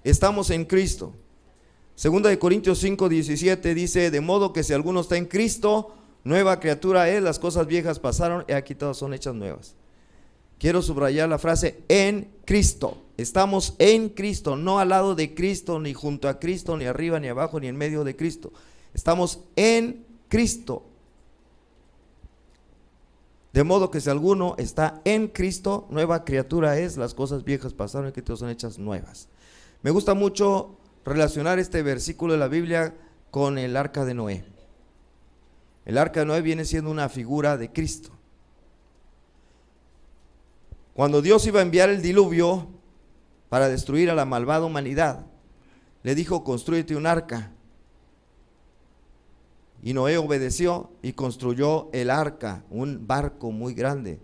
Estamos en Cristo. Segunda de Corintios 5, 17 dice, de modo que si alguno está en Cristo, nueva criatura es, las cosas viejas pasaron y aquí todas son hechas nuevas. Quiero subrayar la frase en Cristo. Estamos en Cristo, no al lado de Cristo, ni junto a Cristo, ni arriba, ni abajo, ni en medio de Cristo. Estamos en Cristo. De modo que si alguno está en Cristo, nueva criatura es, las cosas viejas pasaron y que todas son hechas nuevas. Me gusta mucho relacionar este versículo de la Biblia con el arca de Noé. El arca de Noé viene siendo una figura de Cristo. Cuando Dios iba a enviar el diluvio para destruir a la malvada humanidad, le dijo, constrúyete un arca. Y Noé obedeció y construyó el arca, un barco muy grande.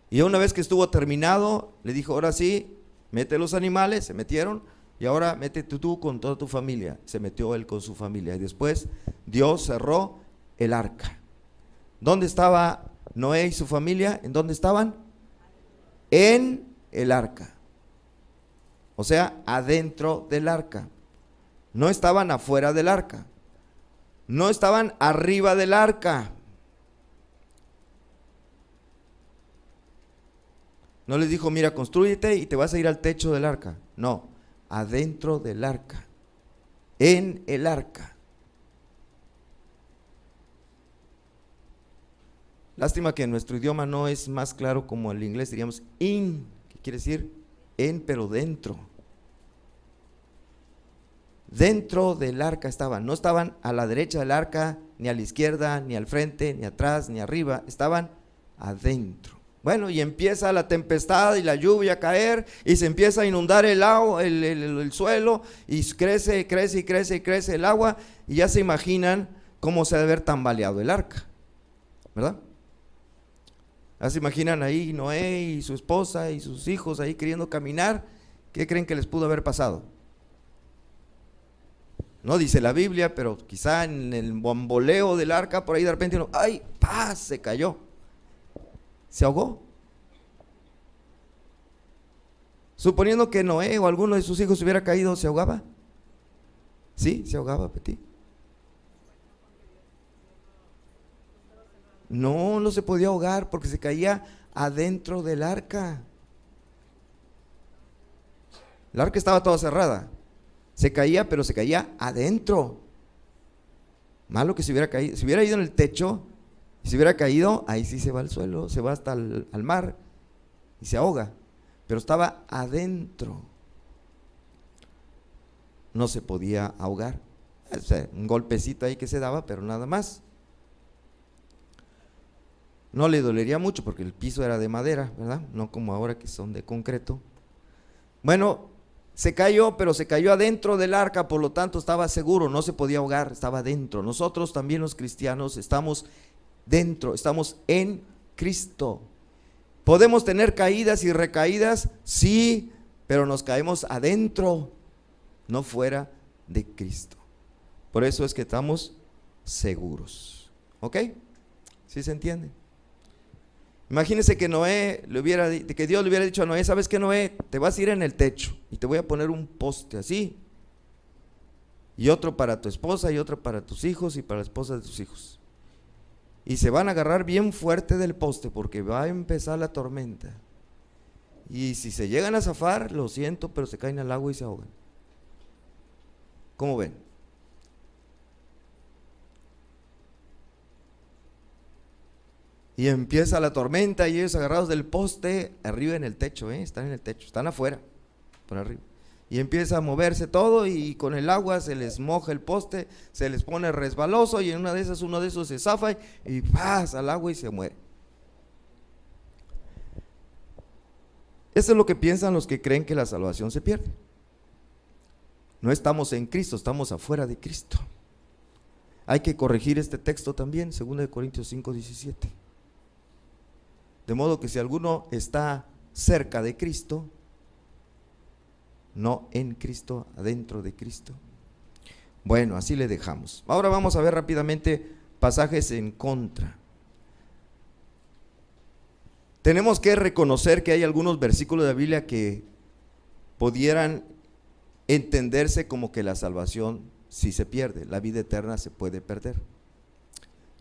Y una vez que estuvo terminado, le dijo, ahora sí, mete los animales, se metieron, y ahora métete tú con toda tu familia. Se metió él con su familia. Y después Dios cerró el arca. ¿Dónde estaba Noé y su familia? ¿En dónde estaban? En el arca. O sea, adentro del arca. No estaban afuera del arca. No estaban arriba del arca. No les dijo, mira, constrúyete y te vas a ir al techo del arca. No, adentro del arca. En el arca. Lástima que en nuestro idioma no es más claro como el inglés, diríamos in, que quiere decir en, pero dentro. Dentro del arca estaban, no estaban a la derecha del arca, ni a la izquierda, ni al frente, ni atrás, ni arriba, estaban adentro. Bueno, y empieza la tempestad y la lluvia a caer y se empieza a inundar el agua, el suelo, y crece, crece y crece y crece el agua, y ya se imaginan cómo se ha de haber tambaleado el arca, ¿verdad? Ya se imaginan ahí Noé y su esposa y sus hijos ahí queriendo caminar. ¿Qué creen que les pudo haber pasado? No dice la Biblia, pero quizá en el bamboleo del arca, por ahí de repente uno, ¡ay! ¡Paz! Se cayó. Se ahogó. Suponiendo que Noé o alguno de sus hijos hubiera caído, ¿se ahogaba? Sí, se ahogaba, Petit. No, no se podía ahogar porque se caía adentro del arca. El arca estaba toda cerrada. Se caía, pero se caía adentro. Malo que se hubiera caído. Si hubiera ido en el techo, si hubiera caído, ahí sí se va al suelo, se va hasta al mar y se ahoga. Pero estaba adentro. No se podía ahogar. O sea, un golpecito ahí que se daba, pero nada más. No le dolería mucho porque el piso era de madera, ¿verdad? No como ahora que son de concreto. Bueno, se cayó, pero se cayó adentro del arca, por lo tanto estaba seguro, no se podía ahogar, estaba dentro. Nosotros también los cristianos estamos dentro, estamos en Cristo. ¿Podemos tener caídas y recaídas? Sí, pero nos caemos adentro, no fuera de Cristo. Por eso es que estamos seguros. ¿Ok? ¿Sí se entiende? Imagínense que que Dios le hubiera dicho a Noé, ¿sabes qué, Noé? Te vas a ir en el techo y te voy a poner un poste así, y otro para tu esposa y otro para tus hijos y para la esposa de tus hijos, y se van a agarrar bien fuerte del poste porque va a empezar la tormenta, y si se llegan a zafar, lo siento, pero se caen al agua y se ahogan. ¿Cómo ven? Y empieza la tormenta y ellos agarrados del poste, arriba en el techo, están en el techo, están afuera, por arriba. Y empieza a moverse todo y con el agua se les moja el poste, se les pone resbaloso y en una de esas uno de esos se zafa y pasa al agua y se muere. Eso es lo que piensan los que creen que la salvación se pierde. No estamos en Cristo, estamos afuera de Cristo. Hay que corregir este texto también, 2 Corintios 5:17. De modo que si alguno está cerca de Cristo, no en Cristo, adentro de Cristo. Bueno, así le dejamos. Ahora vamos a ver rápidamente pasajes en contra. Tenemos que reconocer que hay algunos versículos de la Biblia que pudieran entenderse como que la salvación sí se pierde, la vida eterna se puede perder.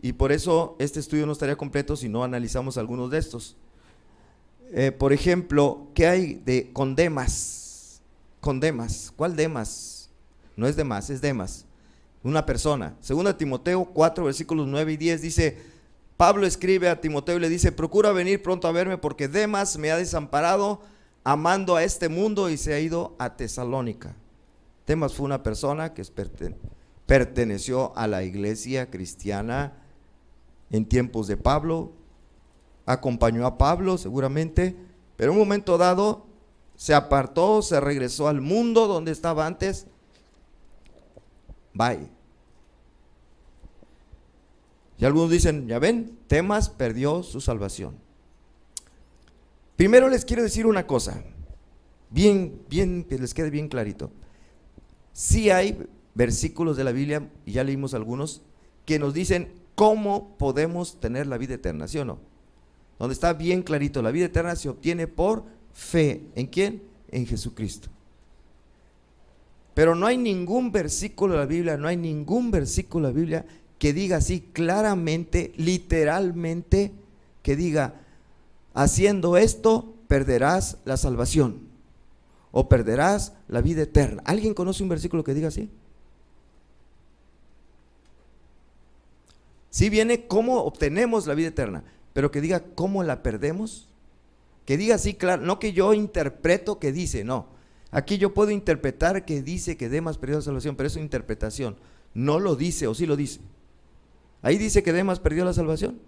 Y por eso este estudio no estaría completo si no analizamos algunos de estos. Por ejemplo, ¿qué hay con Demas? Con Demas, ¿cuál Demas? No es Demas, es Demas, una persona. 2 Timoteo 4, versículos 9 y 10 dice, Pablo escribe a Timoteo y le dice, procura venir pronto a verme porque Demas me ha desamparado amando a este mundo y se ha ido a Tesalónica. Demas fue una persona que perteneció a la iglesia cristiana en tiempos de Pablo, acompañó a Pablo seguramente, pero en un momento dado se apartó, se regresó al mundo donde estaba antes. Bye. Y algunos dicen, ya ven, Demas perdió su salvación. Primero les quiero decir una cosa, bien, que les quede bien clarito. Sí hay versículos de la Biblia, y ya leímos algunos, que nos dicen cómo podemos tener la vida eterna, ¿sí o no? Donde está bien clarito, la vida eterna se obtiene por fe. ¿En quién? En Jesucristo. Pero no hay ningún versículo de la Biblia, no hay ningún versículo de la Biblia que diga así claramente, literalmente, que diga, haciendo esto perderás la salvación o perderás la vida eterna. ¿Alguien conoce un versículo que diga así? Sí viene cómo obtenemos la vida eterna, pero que diga cómo la perdemos, que diga así claro, no que yo interpreto que dice, no. Aquí yo puedo interpretar que dice que Demas perdió la salvación, pero es una interpretación, no lo dice o sí lo dice. Ahí dice que Demas perdió la salvación.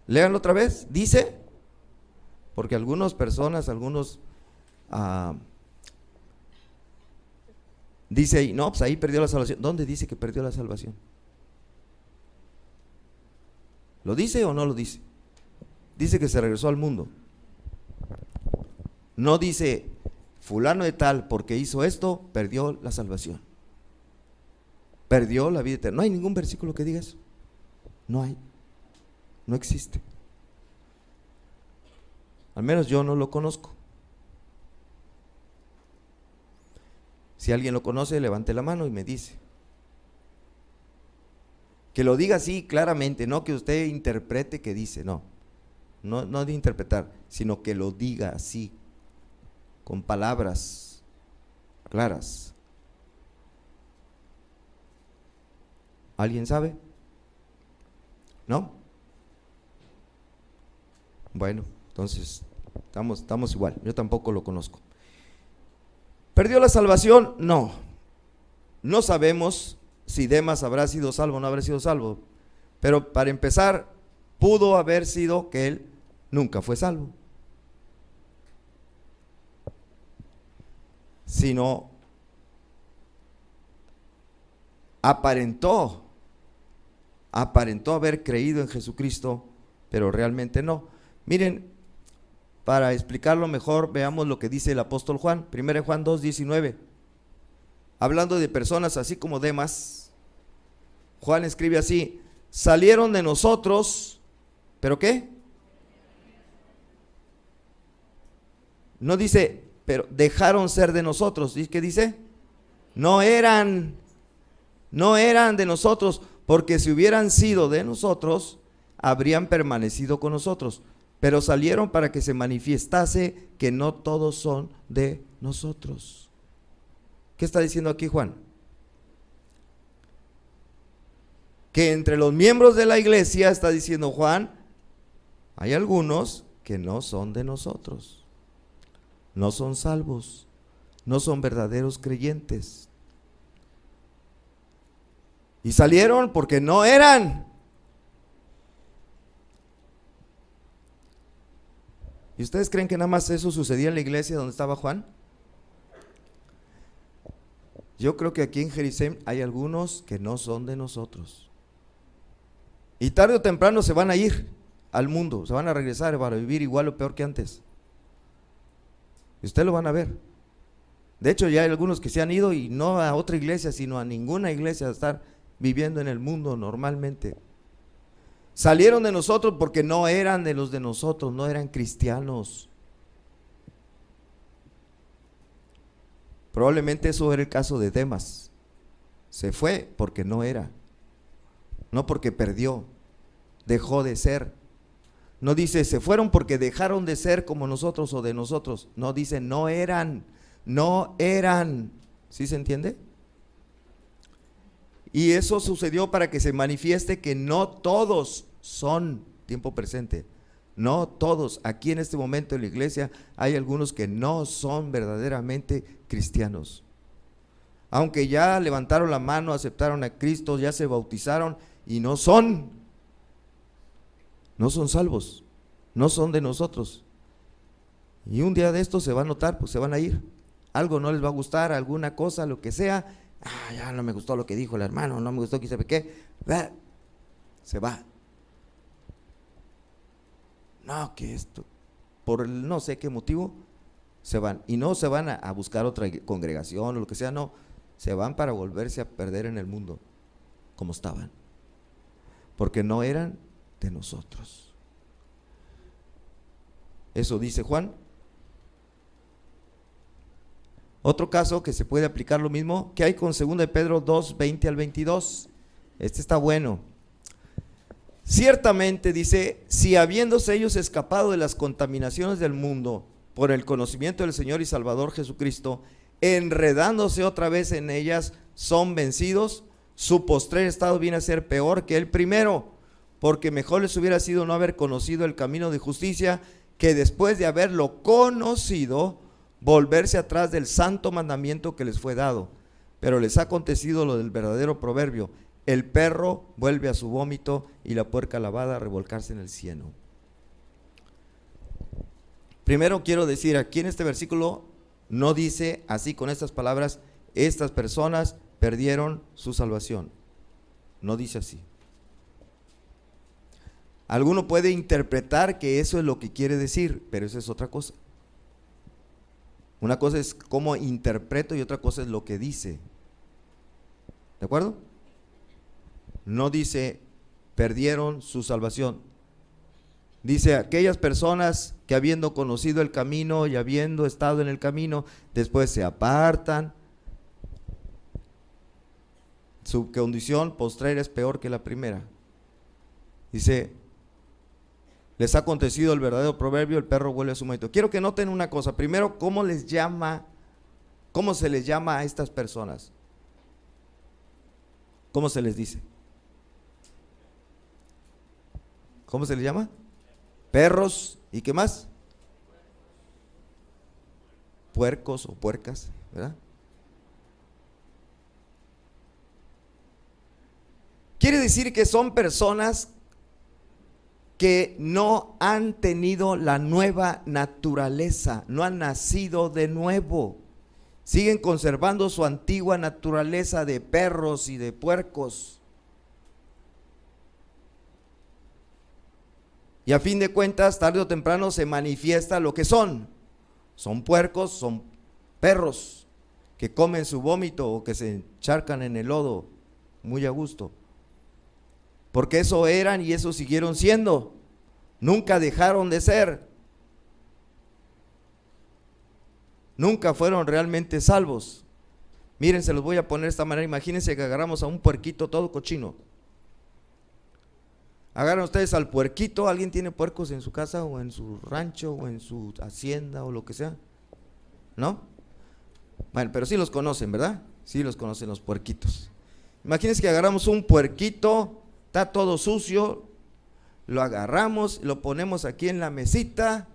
Léanlo otra vez, dice, porque algunas personas, dice ahí, no, pues ahí perdió la salvación. ¿Dónde dice que perdió la salvación? ¿Lo dice o no lo dice? Dice que se regresó al mundo. No dice, fulano de tal, porque hizo esto, perdió la salvación. Perdió la vida eterna. No hay ningún versículo que diga eso. No hay. No existe. Al menos yo no lo conozco. Si alguien lo conoce, levante la mano y me dice. Que lo diga así claramente, no que usted interprete que dice, no de interpretar, sino que lo diga así, con palabras claras. ¿Alguien sabe? ¿No? Bueno, entonces estamos igual, yo tampoco lo conozco. ¿Perdió la salvación? No sabemos si Demas habrá sido salvo o no habrá sido salvo, pero para empezar, pudo haber sido que él nunca fue salvo, sino aparentó haber creído en Jesucristo, pero realmente no. Miren, para explicarlo mejor, veamos lo que dice el apóstol Juan, 1 Juan 2:19. Hablando de personas así como Demas, Juan escribe así: salieron de nosotros, ¿pero qué? No dice, pero dejaron ser de nosotros. ¿Qué dice? No eran de nosotros, porque si hubieran sido de nosotros, habrían permanecido con nosotros. Pero salieron para que se manifestase que no todos son de nosotros. ¿Qué está diciendo aquí Juan? Que entre los miembros de la iglesia, está diciendo Juan, hay algunos que no son de nosotros, no son salvos, no son verdaderos creyentes. Y salieron porque no eran. ¿Y ustedes creen que nada más eso sucedía en la iglesia donde estaba Juan? Yo creo que aquí en Jerusalén hay algunos que no son de nosotros. Y tarde o temprano se van a ir al mundo, se van a regresar para vivir igual o peor que antes. Y ustedes lo van a ver. De hecho, ya hay algunos que se han ido y no a otra iglesia, sino a ninguna iglesia, a estar viviendo en el mundo normalmente. Salieron de nosotros porque no eran de los de nosotros, no eran cristianos. Probablemente eso era el caso de Demas. Se fue porque no era, no porque perdió, dejó de ser. No dice se fueron porque dejaron de ser como nosotros o de nosotros. No, dice no eran. ¿Sí se entiende? Y eso sucedió para que se manifieste que no todos son, tiempo presente, no todos. Aquí en este momento en la iglesia hay algunos que no son verdaderamente cristianos. Aunque ya levantaron la mano, aceptaron a Cristo, ya se bautizaron y no son salvos, no son de nosotros. Y un día de estos se va a notar, pues se van a ir. Algo no les va a gustar, alguna cosa, lo que sea. Ya no me gustó lo que dijo el hermano, no me gustó que sabe qué. Se va. No, que esto, por el no sé qué motivo, se van. Y no se van a buscar otra congregación o lo que sea, no. Se van para volverse a perder en el mundo, como estaban. Porque no eran de nosotros. Eso dice Juan. Otro caso que se puede aplicar lo mismo, que hay con 2 de Pedro 2, 20 al 22. Este está bueno. Ciertamente dice, si habiéndose ellos escapado de las contaminaciones del mundo por el conocimiento del Señor y Salvador Jesucristo, enredándose otra vez en ellas, son vencidos, su postrer estado viene a ser peor que el primero, porque mejor les hubiera sido no haber conocido el camino de justicia, que después de haberlo conocido, volverse atrás del santo mandamiento que les fue dado. Pero les ha acontecido lo del verdadero proverbio: el perro vuelve a su vómito y la puerca lavada a revolcarse en el cieno. Primero quiero decir, aquí en este versículo no dice así con estas palabras, estas personas perdieron su salvación. No dice así. Alguno puede interpretar que eso es lo que quiere decir, pero eso es otra cosa. Una cosa es cómo interpreto y otra cosa es lo que dice. ¿De acuerdo? No dice perdieron su salvación. Dice aquellas personas que habiendo conocido el camino y habiendo estado en el camino, después se apartan. Su condición postrera es peor que la primera. Dice, les ha acontecido el verdadero proverbio, el perro vuelve a su vómito. Quiero que noten una cosa. Primero, ¿cómo se les llama a estas personas? ¿Cómo se les dice? ¿Cómo se les llama? Perros, ¿y qué más? Puercos o puercas, ¿verdad? Quiere decir que son personas que no han tenido la nueva naturaleza, no han nacido de nuevo, siguen conservando su antigua naturaleza de perros y de puercos. Y a fin de cuentas, tarde o temprano se manifiesta lo que son. Son puercos, son perros que comen su vómito o que se encharcan en el lodo muy a gusto. Porque eso eran y eso siguieron siendo. Nunca dejaron de ser. Nunca fueron realmente salvos. Miren, se los voy a poner de esta manera. Imagínense que agarramos a un puerquito todo cochino. Agarran ustedes al puerquito. ¿Alguien tiene puercos en su casa o en su rancho o en su hacienda o lo que sea? ¿No? Bueno, pero sí los conocen, ¿verdad? Sí los conocen los puerquitos. Imagínense que agarramos un puerquito, está todo sucio, lo agarramos, lo ponemos aquí en la mesita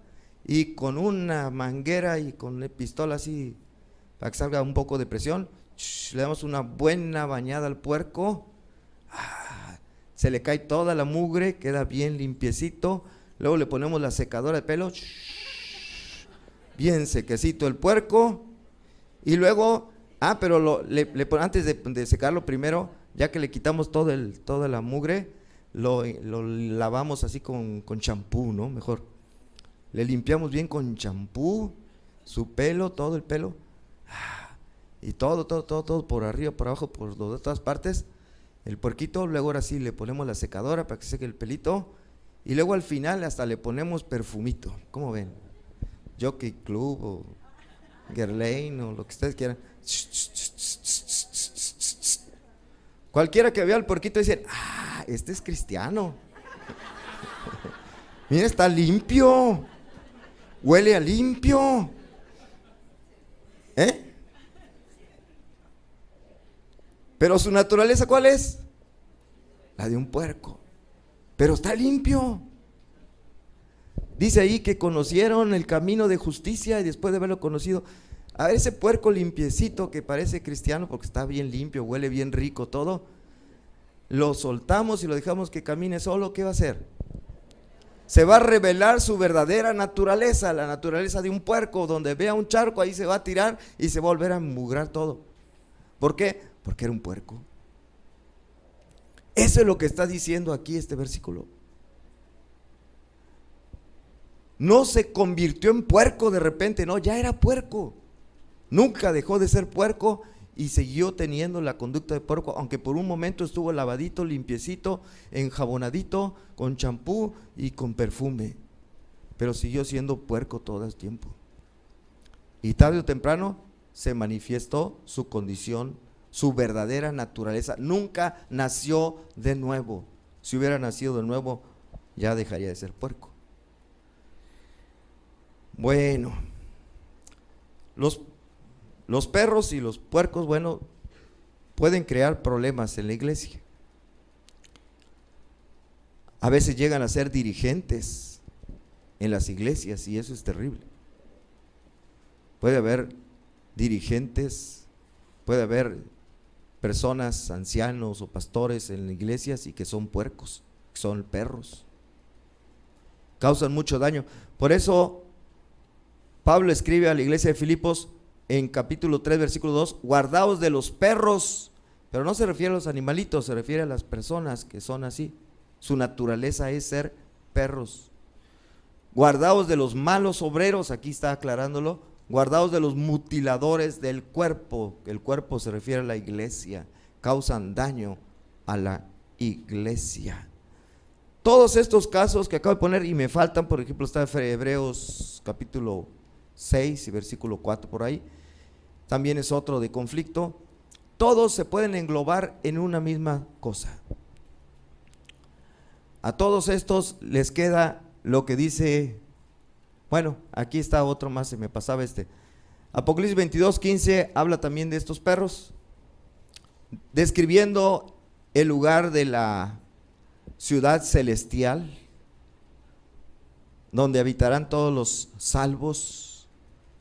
y con una manguera y con una pistola así para que salga un poco de presión, le damos una buena bañada al puerco. Se le cae toda la mugre, queda bien limpiecito. Luego le ponemos la secadora de pelo, bien sequecito el puerco. Y luego, pero antes de secarlo primero, ya que le quitamos toda la mugre, lo lavamos así con champú, ¿no? Mejor. Le limpiamos bien con champú, su pelo, todo el pelo. Y todo por arriba, por abajo, por todas partes. El puerquito, luego ahora sí le ponemos la secadora para que seque el pelito y luego al final hasta le ponemos perfumito. ¿Cómo ven? Jockey Club o Guerlain o lo que ustedes quieran. Cualquiera que vea al puerquito dice, este es cristiano. Mira, está limpio, huele a limpio. Pero su naturaleza, ¿cuál es? La de un puerco. Pero está limpio. Dice ahí que conocieron el camino de justicia y después de haberlo conocido, a ver ese puerco limpiecito que parece cristiano porque está bien limpio, huele bien rico todo, lo soltamos y lo dejamos que camine solo, ¿qué va a hacer? Se va a revelar su verdadera naturaleza, la naturaleza de un puerco. Donde vea un charco ahí se va a tirar y se va a volver a mugrar todo. ¿Por qué? Porque era un puerco. Eso es lo que está diciendo aquí este versículo. No se convirtió en puerco de repente, no, ya era puerco. Nunca dejó de ser puerco y siguió teniendo la conducta de puerco, aunque por un momento estuvo lavadito, limpiecito, enjabonadito, con champú y con perfume. Pero siguió siendo puerco todo el tiempo. Y tarde o temprano se manifestó su condición, su verdadera naturaleza. Nunca nació de nuevo. Si hubiera nacido de nuevo, ya dejaría de ser puerco. Bueno, los perros y los puercos, bueno, pueden crear problemas en la iglesia. A veces llegan a ser dirigentes en las iglesias y eso es terrible. Puede haber dirigentes, puede haber personas, ancianos o pastores en iglesias y que son puercos, que son perros. Causan mucho daño. Por eso Pablo escribe a la iglesia de Filipos en capítulo 3, versículo 2, guardaos de los perros, pero no se refiere a los animalitos, se refiere a las personas que son así. Su naturaleza es ser perros. Guardaos de los malos obreros, aquí está aclarándolo, guardaos de los mutiladores del cuerpo, el cuerpo se refiere a la iglesia, causan daño a la iglesia. Todos estos casos que acabo de poner, y me faltan, por ejemplo, está Hebreos capítulo 6 y versículo 4 por ahí, también es otro de conflicto, todos se pueden englobar en una misma cosa. A todos estos les queda lo que dice, bueno, aquí está otro más, se me pasaba Apocalipsis 22:15 habla también de estos perros, describiendo el lugar de la ciudad celestial, donde habitarán todos los salvos.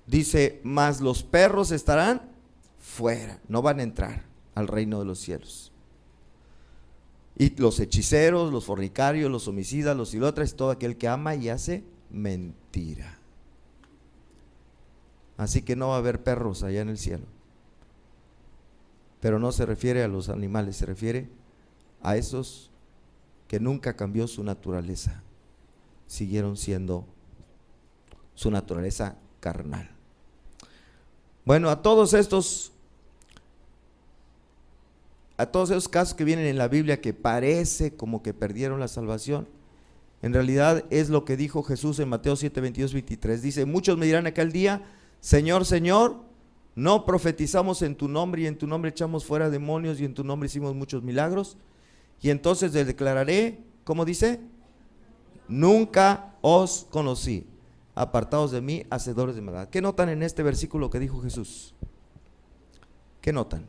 Dice, mas los perros estarán fuera, no van a entrar al reino de los cielos. Y los hechiceros, los fornicarios, los homicidas, los idólatras, todo aquel que ama y hace mentira. Así que no va a haber perros allá en el cielo. Pero no se refiere a los animales, se refiere a esos que nunca cambió su naturaleza, siguieron siendo su naturaleza carnal. Bueno, a todos esos casos que vienen en la Biblia que parece como que perdieron la salvación, en realidad es lo que dijo Jesús en Mateo 7, 22, 23. Dice, muchos me dirán aquel día, Señor, Señor, no profetizamos en tu nombre y en tu nombre echamos fuera demonios y en tu nombre hicimos muchos milagros. Y entonces les declararé, ¿cómo dice? Nunca os conocí, apartados de mí, hacedores de maldad. ¿Qué notan en este versículo que dijo Jesús? ¿Qué notan?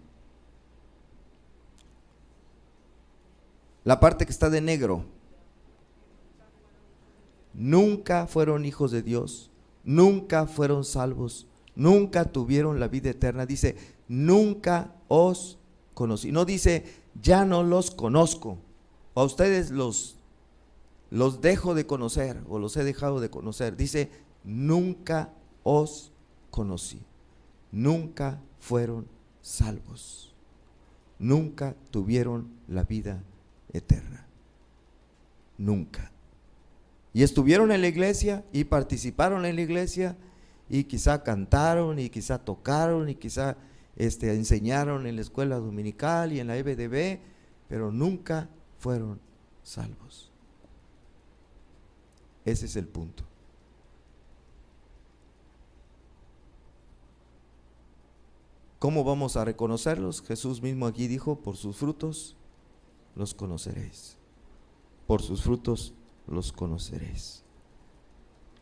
La parte que está de negro. Nunca fueron hijos de Dios, nunca fueron salvos, nunca tuvieron la vida eterna. Dice, nunca os conocí. No dice, ya no los conozco, o a ustedes los dejo de conocer, o los he dejado de conocer. Dice, nunca os conocí, nunca fueron salvos, nunca tuvieron la vida eterna, nunca. Y estuvieron en la iglesia y participaron en la iglesia y quizá cantaron y quizá tocaron y quizá enseñaron en la escuela dominical y en la EBDB, pero nunca fueron salvos. Ese es el punto. ¿Cómo vamos a reconocerlos? Jesús mismo aquí dijo, por sus frutos los conoceréis. Por sus frutos los conoceréis.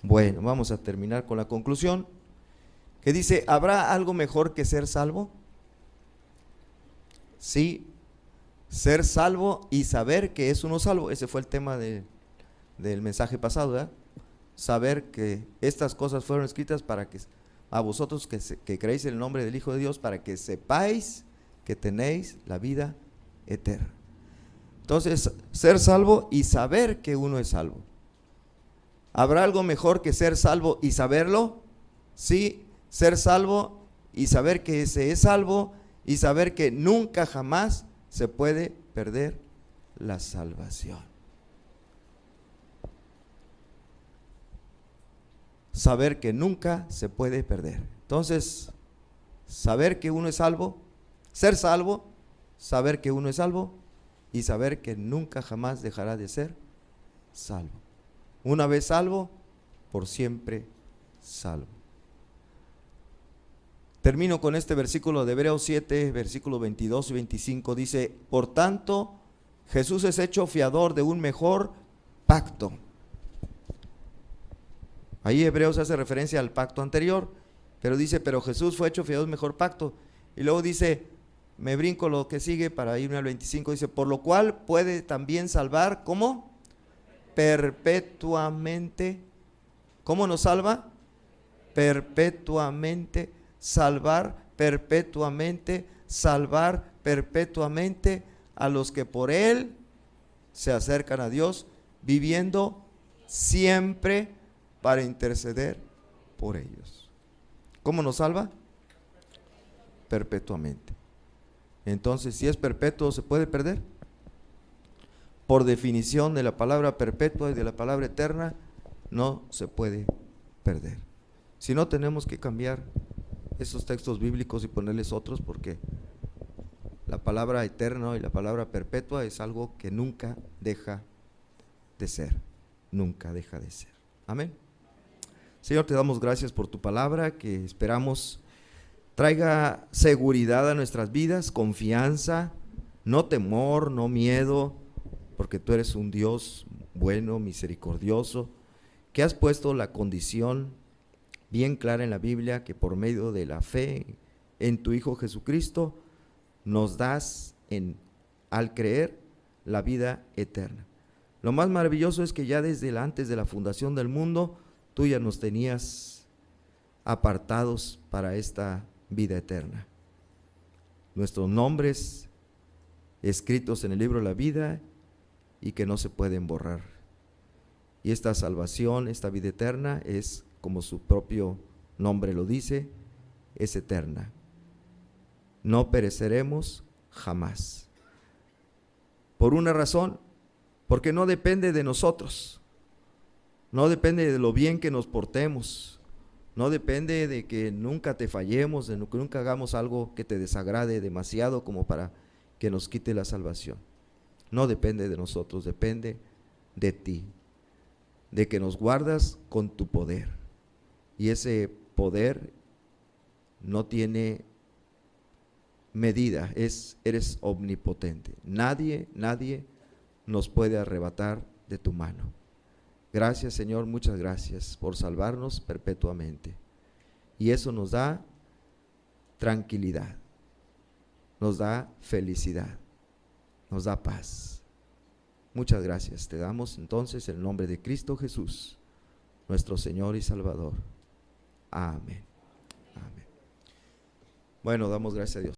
Bueno, vamos a terminar con la conclusión, que dice, ¿habrá algo mejor que ser salvo? Sí, ser salvo y saber que es uno salvo. Ese fue el tema del mensaje pasado, ¿verdad? Saber que estas cosas fueron escritas para que a vosotros que creéis en el nombre del Hijo de Dios, para que sepáis que tenéis la vida eterna. Entonces, ser salvo y saber que uno es salvo. ¿Habrá algo mejor que ser salvo y saberlo? Sí, ser salvo y saber que se es salvo y saber que nunca jamás se puede perder la salvación. Saber que nunca se puede perder. Entonces, saber que uno es salvo, ser salvo, saber que uno es salvo y saber que nunca jamás dejará de ser salvo. Una vez salvo, por siempre salvo. Termino con este versículo de Hebreos 7, versículos 22 y 25. Dice, por tanto, Jesús es hecho fiador de un mejor pacto. Ahí Hebreos hace referencia al pacto anterior, pero dice, pero Jesús fue hecho fiador de un mejor pacto. Y luego dice, me brinco lo que sigue para irme al 25, dice, por lo cual puede también salvar, ¿cómo? Perpetuamente. ¿Cómo nos salva? Perpetuamente. Salvar perpetuamente, salvar perpetuamente a los que por Él se acercan a Dios, viviendo siempre para interceder por ellos. ¿Cómo nos salva? Perpetuamente. Entonces, si es perpetuo, ¿se puede perder? Por definición de la palabra perpetua y de la palabra eterna, no se puede perder. Si no, tenemos que cambiar esos textos bíblicos y ponerles otros, porque la palabra eterna y la palabra perpetua es algo que nunca deja de ser, nunca deja de ser. Amén. Señor, te damos gracias por tu palabra, que esperamos traiga seguridad a nuestras vidas, confianza, no temor, no miedo, porque tú eres un Dios bueno, misericordioso, que has puesto la condición bien clara en la Biblia, que por medio de la fe en tu Hijo Jesucristo nos das al creer la vida eterna. Lo más maravilloso es que ya desde antes de la fundación del mundo, tú ya nos tenías apartados para esta vida eterna. Nuestros nombres escritos en el libro de la vida y que no se pueden borrar. Y esta salvación, esta vida eterna es, como su propio nombre lo dice, es eterna. No pereceremos jamás. Por una razón, porque no depende de nosotros, no depende de lo bien que nos portemos, no depende de que nunca te fallemos, de que nunca hagamos algo que te desagrade demasiado como para que nos quite la salvación. No depende de nosotros, depende de ti, de que nos guardas con tu poder. Y ese poder no tiene medida, eres omnipotente. Nadie nos puede arrebatar de tu mano. Gracias, Señor, muchas gracias por salvarnos perpetuamente. Y eso nos da tranquilidad, nos da felicidad, nos da paz. Muchas gracias te damos entonces en el nombre de Cristo Jesús, nuestro Señor y Salvador. Amén. Amén. Bueno, damos gracias a Dios.